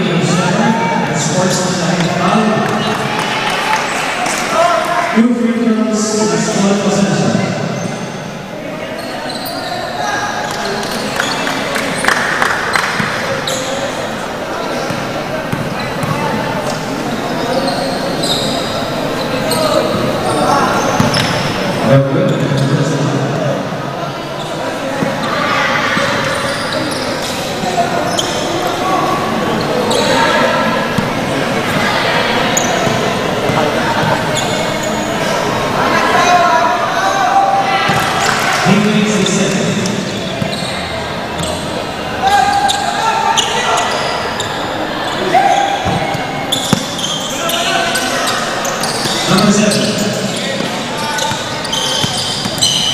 S6: that's Sports Design Foul. 2 free throws, that's 1 possession. He makes the second. Number 7.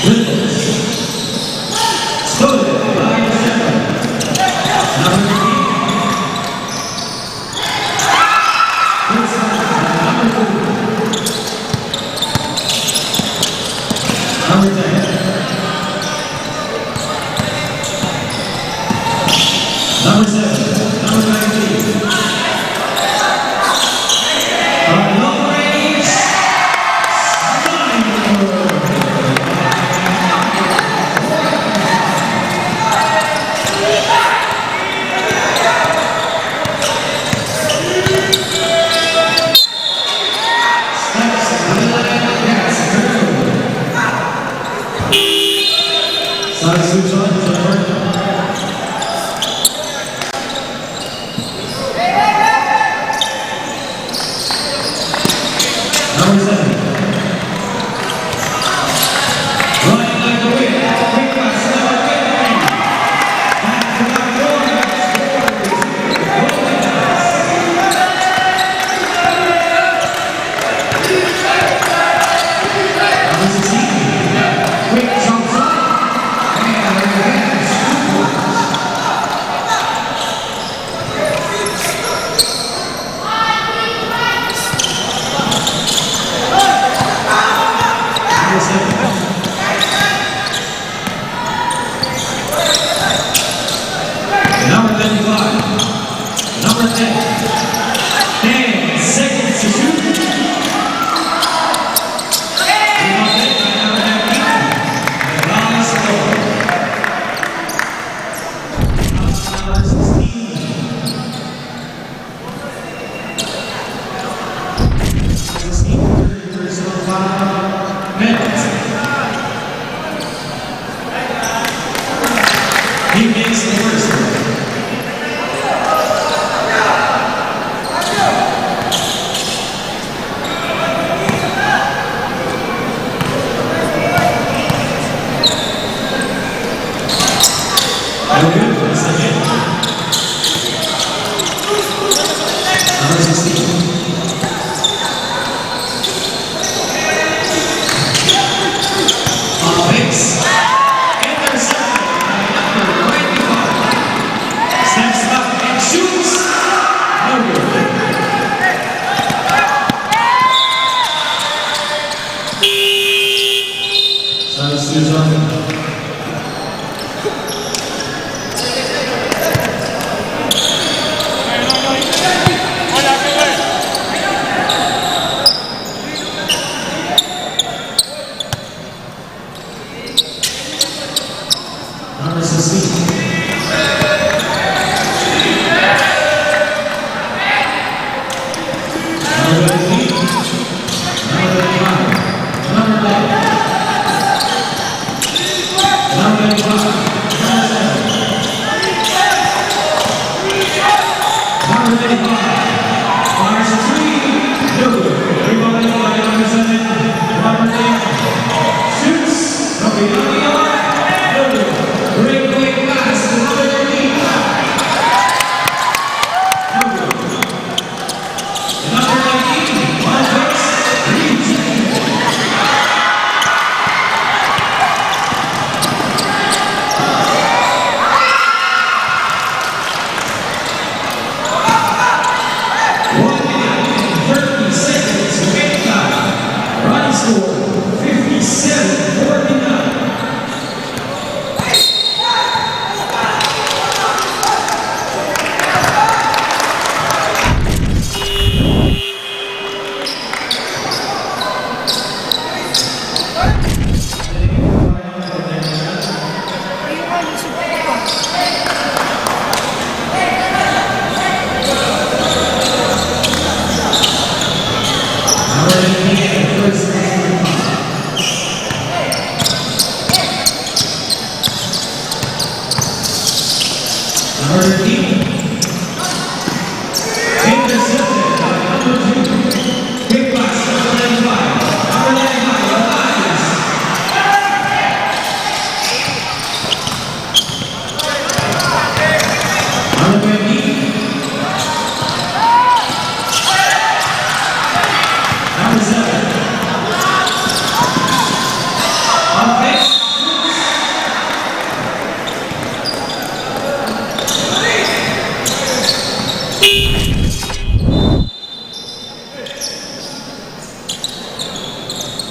S6: Goodness. Stolen by the 7. Number 15. Good start by number 2. Number 10. Number 7, number 19. From long range, Number 7. Running like the wind. Quick pass, number 15. Back to back goal. Rolling pass. Number 16. Quick jump shot. And advance 2 points. Number 25. Number 10. 10 seconds to shoot. Rebounded by number 19. Rebound score. Number 16. 16 personal foul. Minutes. He makes the first one. No good for the second. Number 16. On base. Intercepted by number 25. Steps up and shoots. No good. Susan. Number 95, Mars 3, Miller. Rebounded by number 7, Robert Lamb. Shoots from beyond the arc. Miller. Breakaway pass to number 13. Miller. Number 19, Marcus Reed.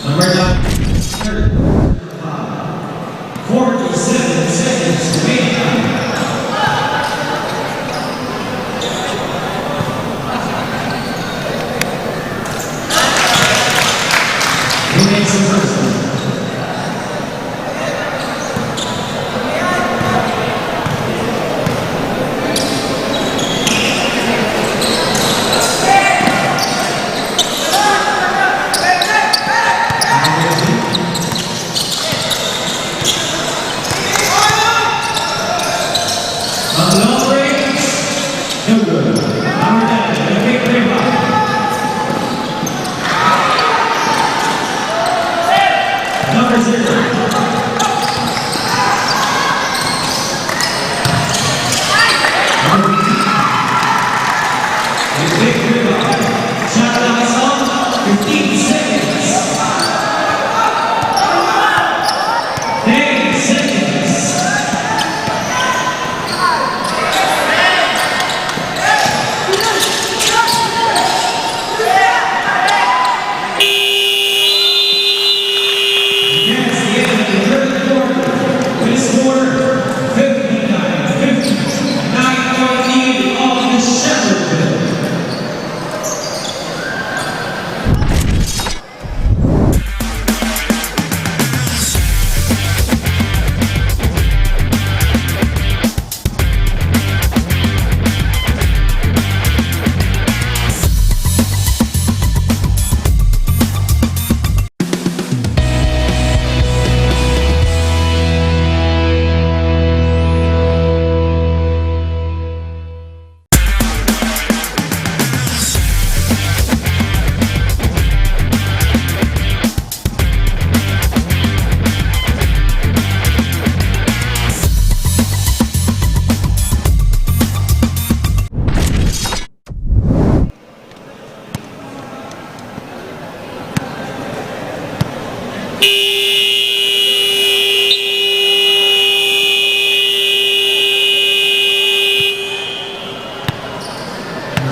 S6: Number 9, 47 seconds to make time. Who makes the first one? Number 0.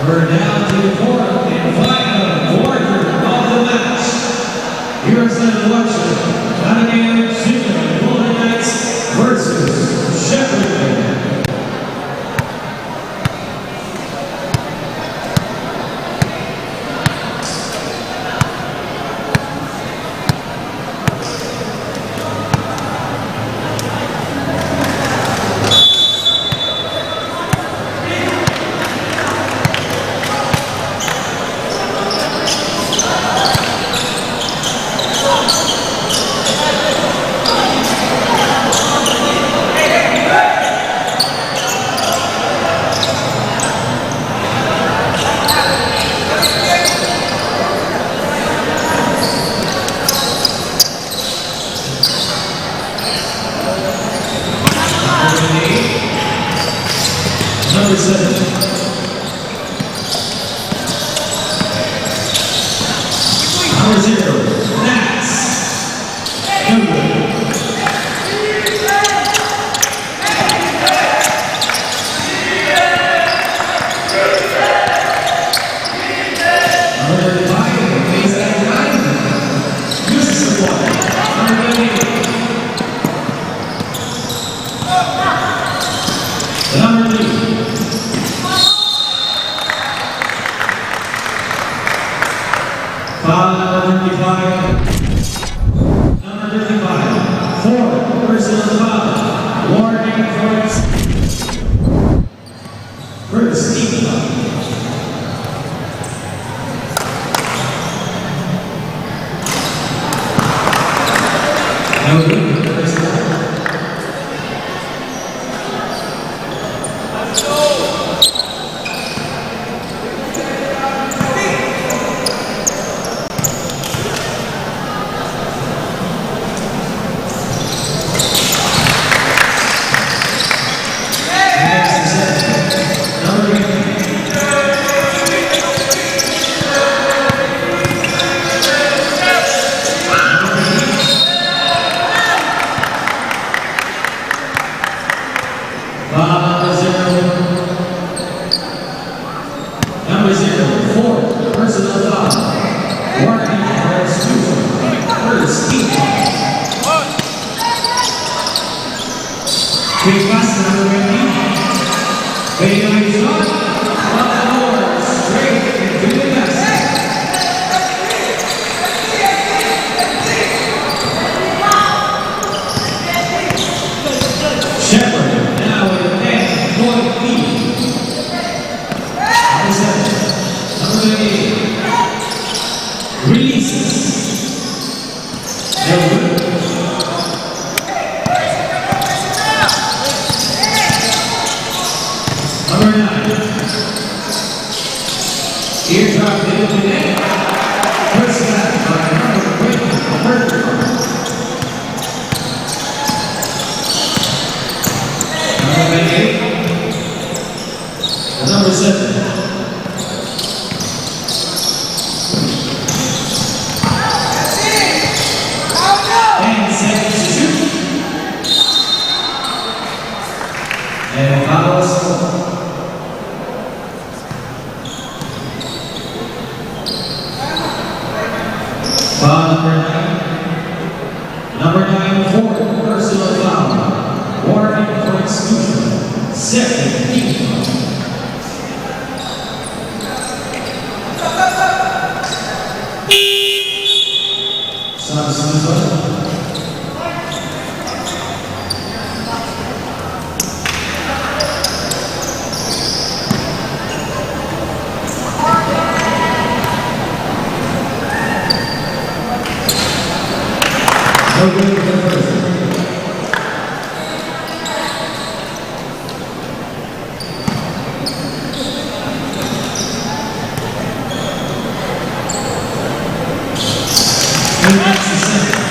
S6: We're down to the fourth and final quarter of the match. Here's an election. Nottingham Super Golden Knights versus Sheffield. 35, base 99. Uses the ball. Number 28. The number 3. Foul number 35. Number 55. 4 personal foul. Warning first team foul. Number 0, 4 personal foul. Warning first team foul. Quick pass number 20. Fadeaway shot. Off the board, straight into the basket. Shepard now with a 10-point lead. Number 7, number 28. Releases. Number 2. Number 9. Eardrop into the net. First back by number 20, Number 8. Number 7. And 7 to shoot. And fouls. Foul number 9. Number 9, 4 personal foul. Warning for exclusion. Second team foul. Substitution. No good for the first. And that's the second.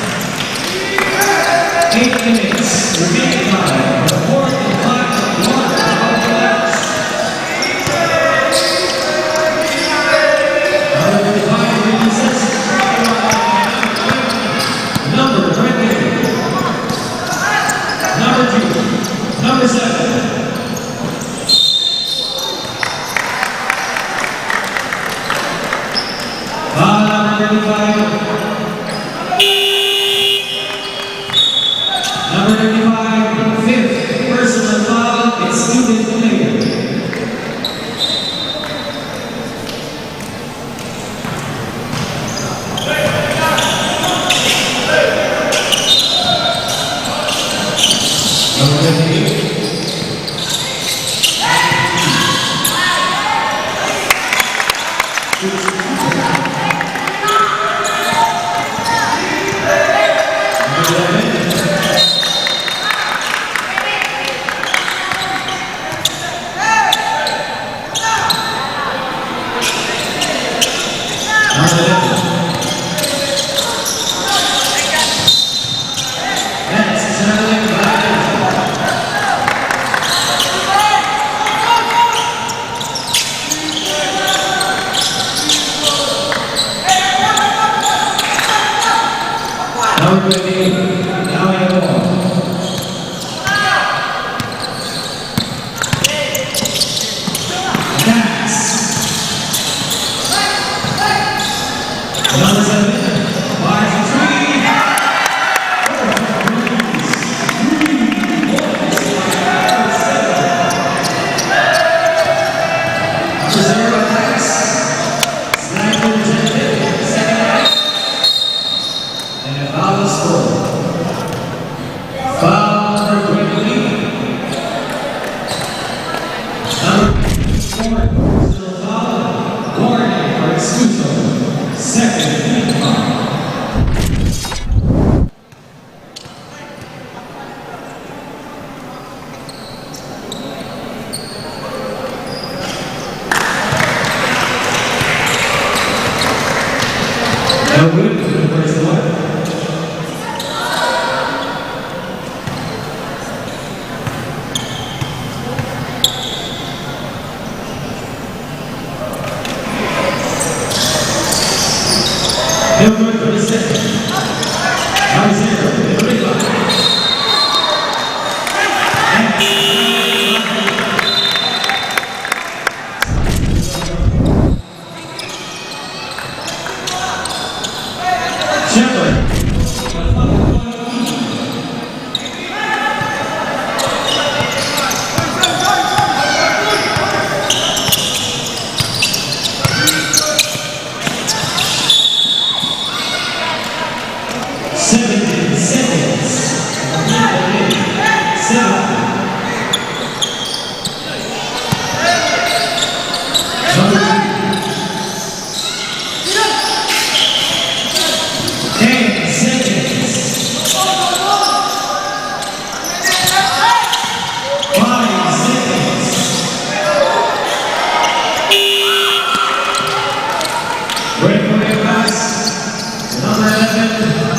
S6: 8 minutes remaining time for the fourth and final one of the match. Number 25 releases. Number 20. Number 2. Number 7. Foul number 35. Number 35, 5th personal foul, it's student player. Number 28. Number 28, now in the ball. Dax. Number 7, Marjorie. Second, no good for the first one. No good for the second. Number 0, the big line. Chandler. 17 seconds. 7. Number 10 seconds. 5 seconds. Ready for the pass. Number 11.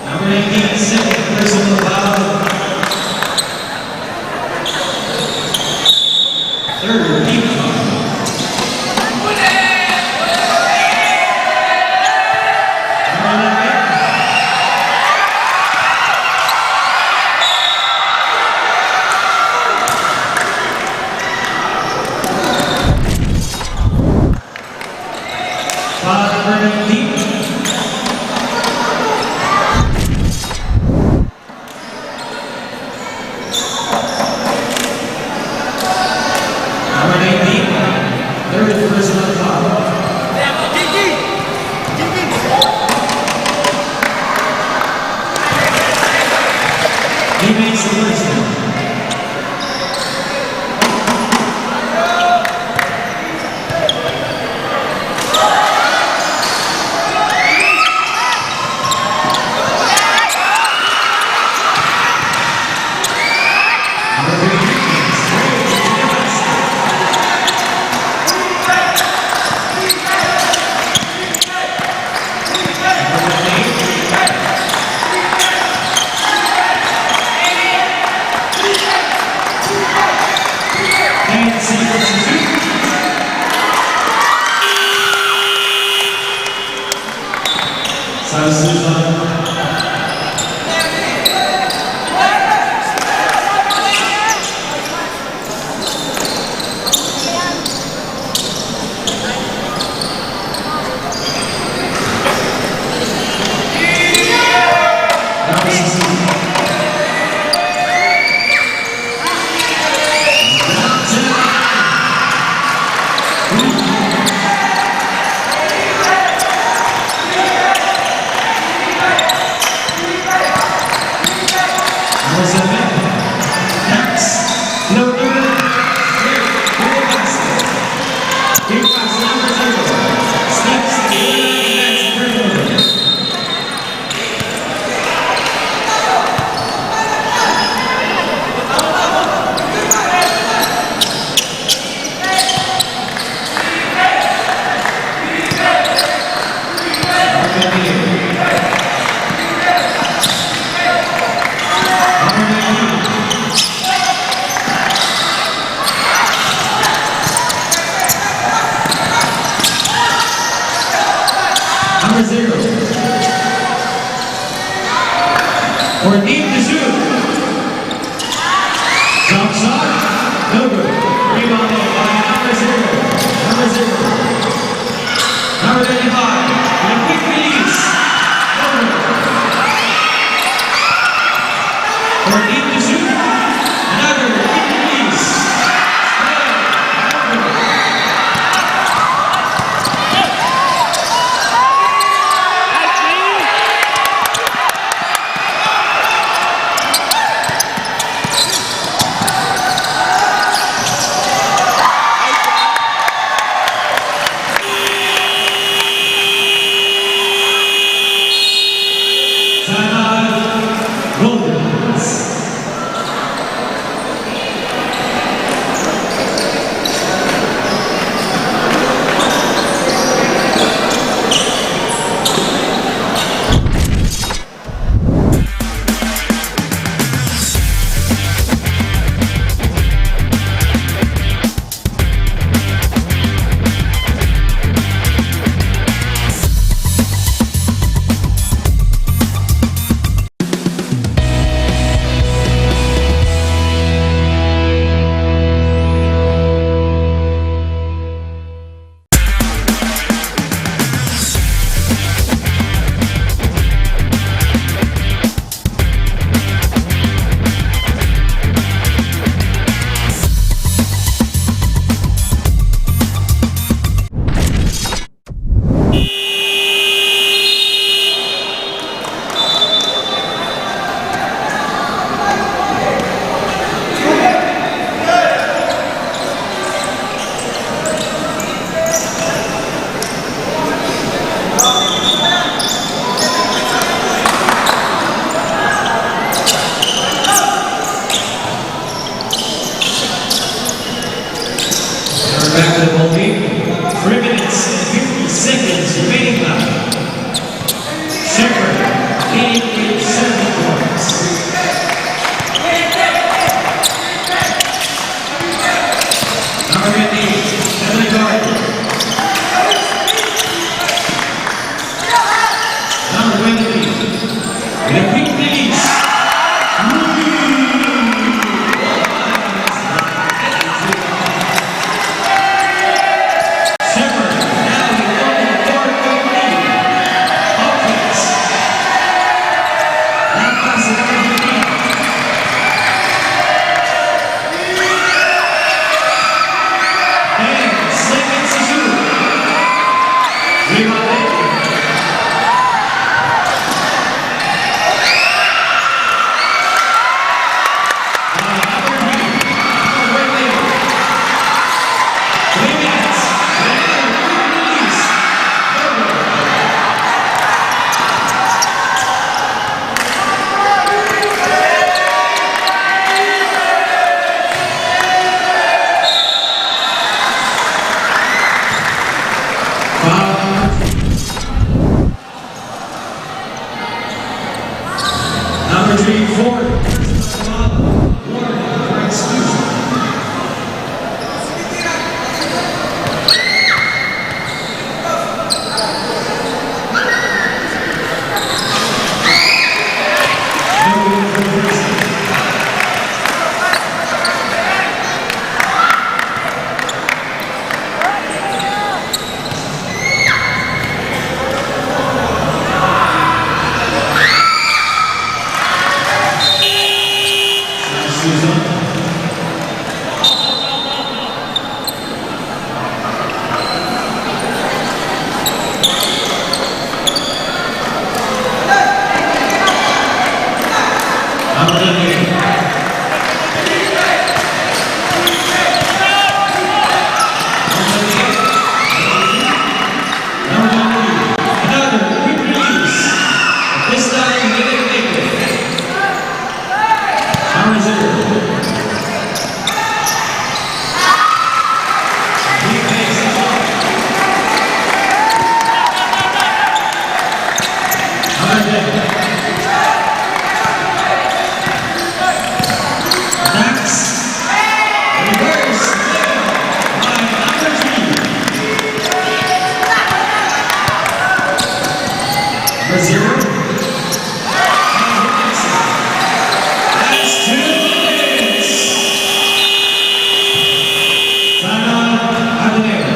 S6: Number 19, second personal foul. Third, team foul. Foul number 19. Third personal foul. He makes the first one. Number 0. For Deep to shoot. Jump shot. No good. Rebounded by number 0. Number 0. Number 35. And a quick release. No good. For Deep to shoot. Another quick release. Back to the ball game. 3 minutes and 50 seconds remaining now. Shepherd, 87 points. Number 58, Emily Gardner. Number 23, with a quick release. Number 3, Ford. Warning for exclusion. for 0. That's 2 points. Timeout, Habanero.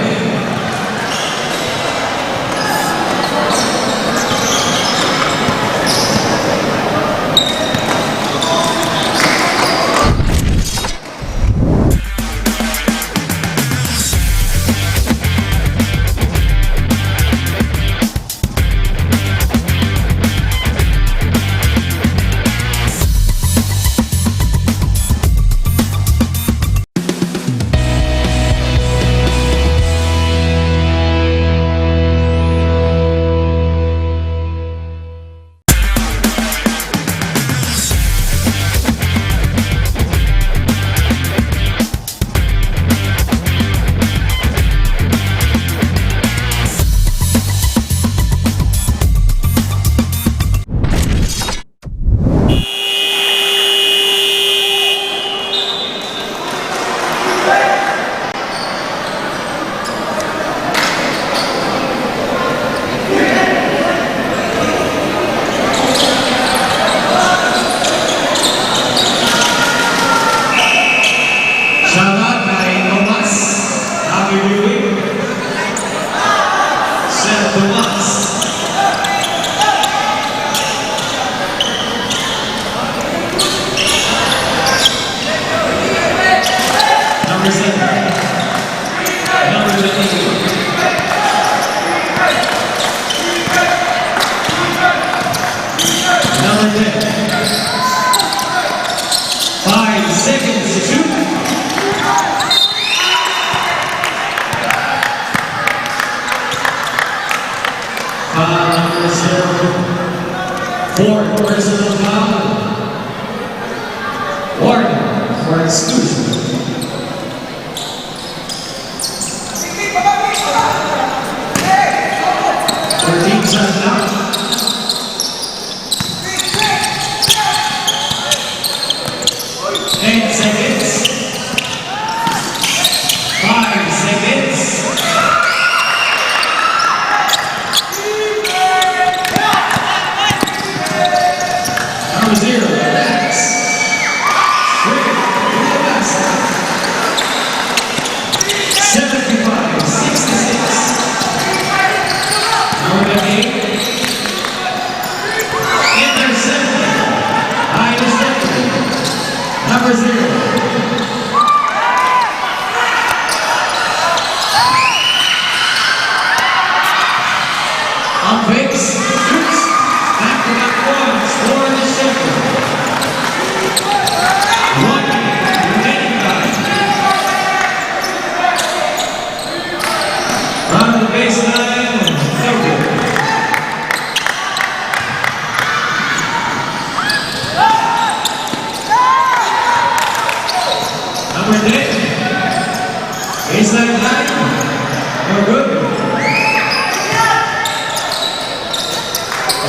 S6: Shoutout kay Tomas. Happy viewing. Sir Tomas. Number 7. Number 22. Number 10. 5 seconds to shoot. Number 0. 4 personal foul. Warning for exclusion. Teams are out. 10 seconds. 5 seconds. Number 0, relax. Straight to the basket. 75-66. Number 8. Intercepted. Number 0. On fakes, shoots, back-to-back points for the Sheffield. 1 minute remaining time. Run to the baseline, no good. Number 10, baseline line, no good.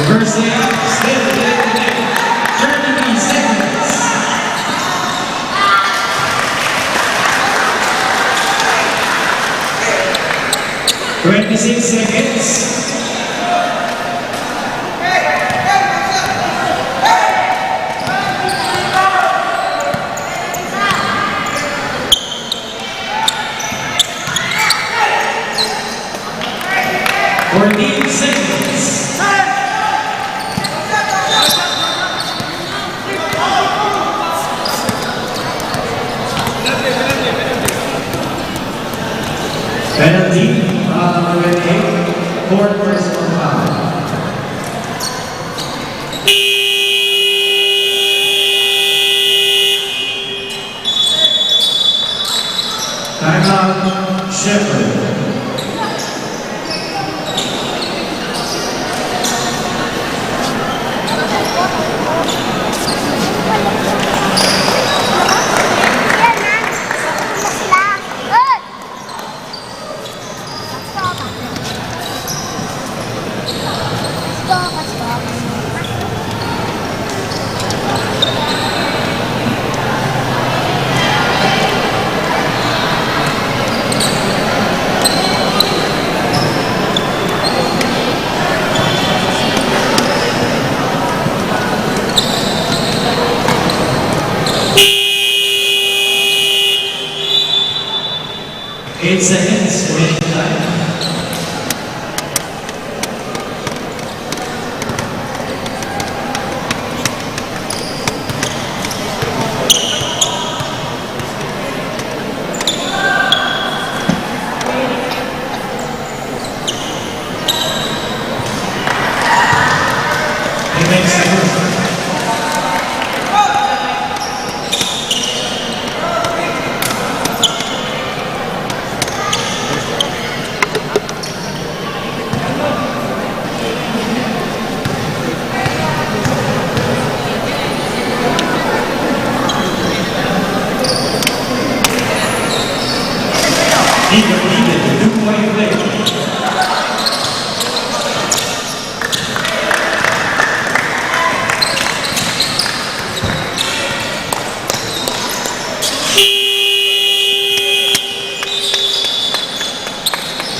S6: Reverse layup, still within the net. 33 seconds. Twenty-six seconds. Penalty, number 8, 4 personal foul. Timeout, Shepherd.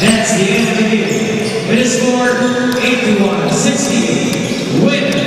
S6: That's the end of the game. It is score 81-68. Win.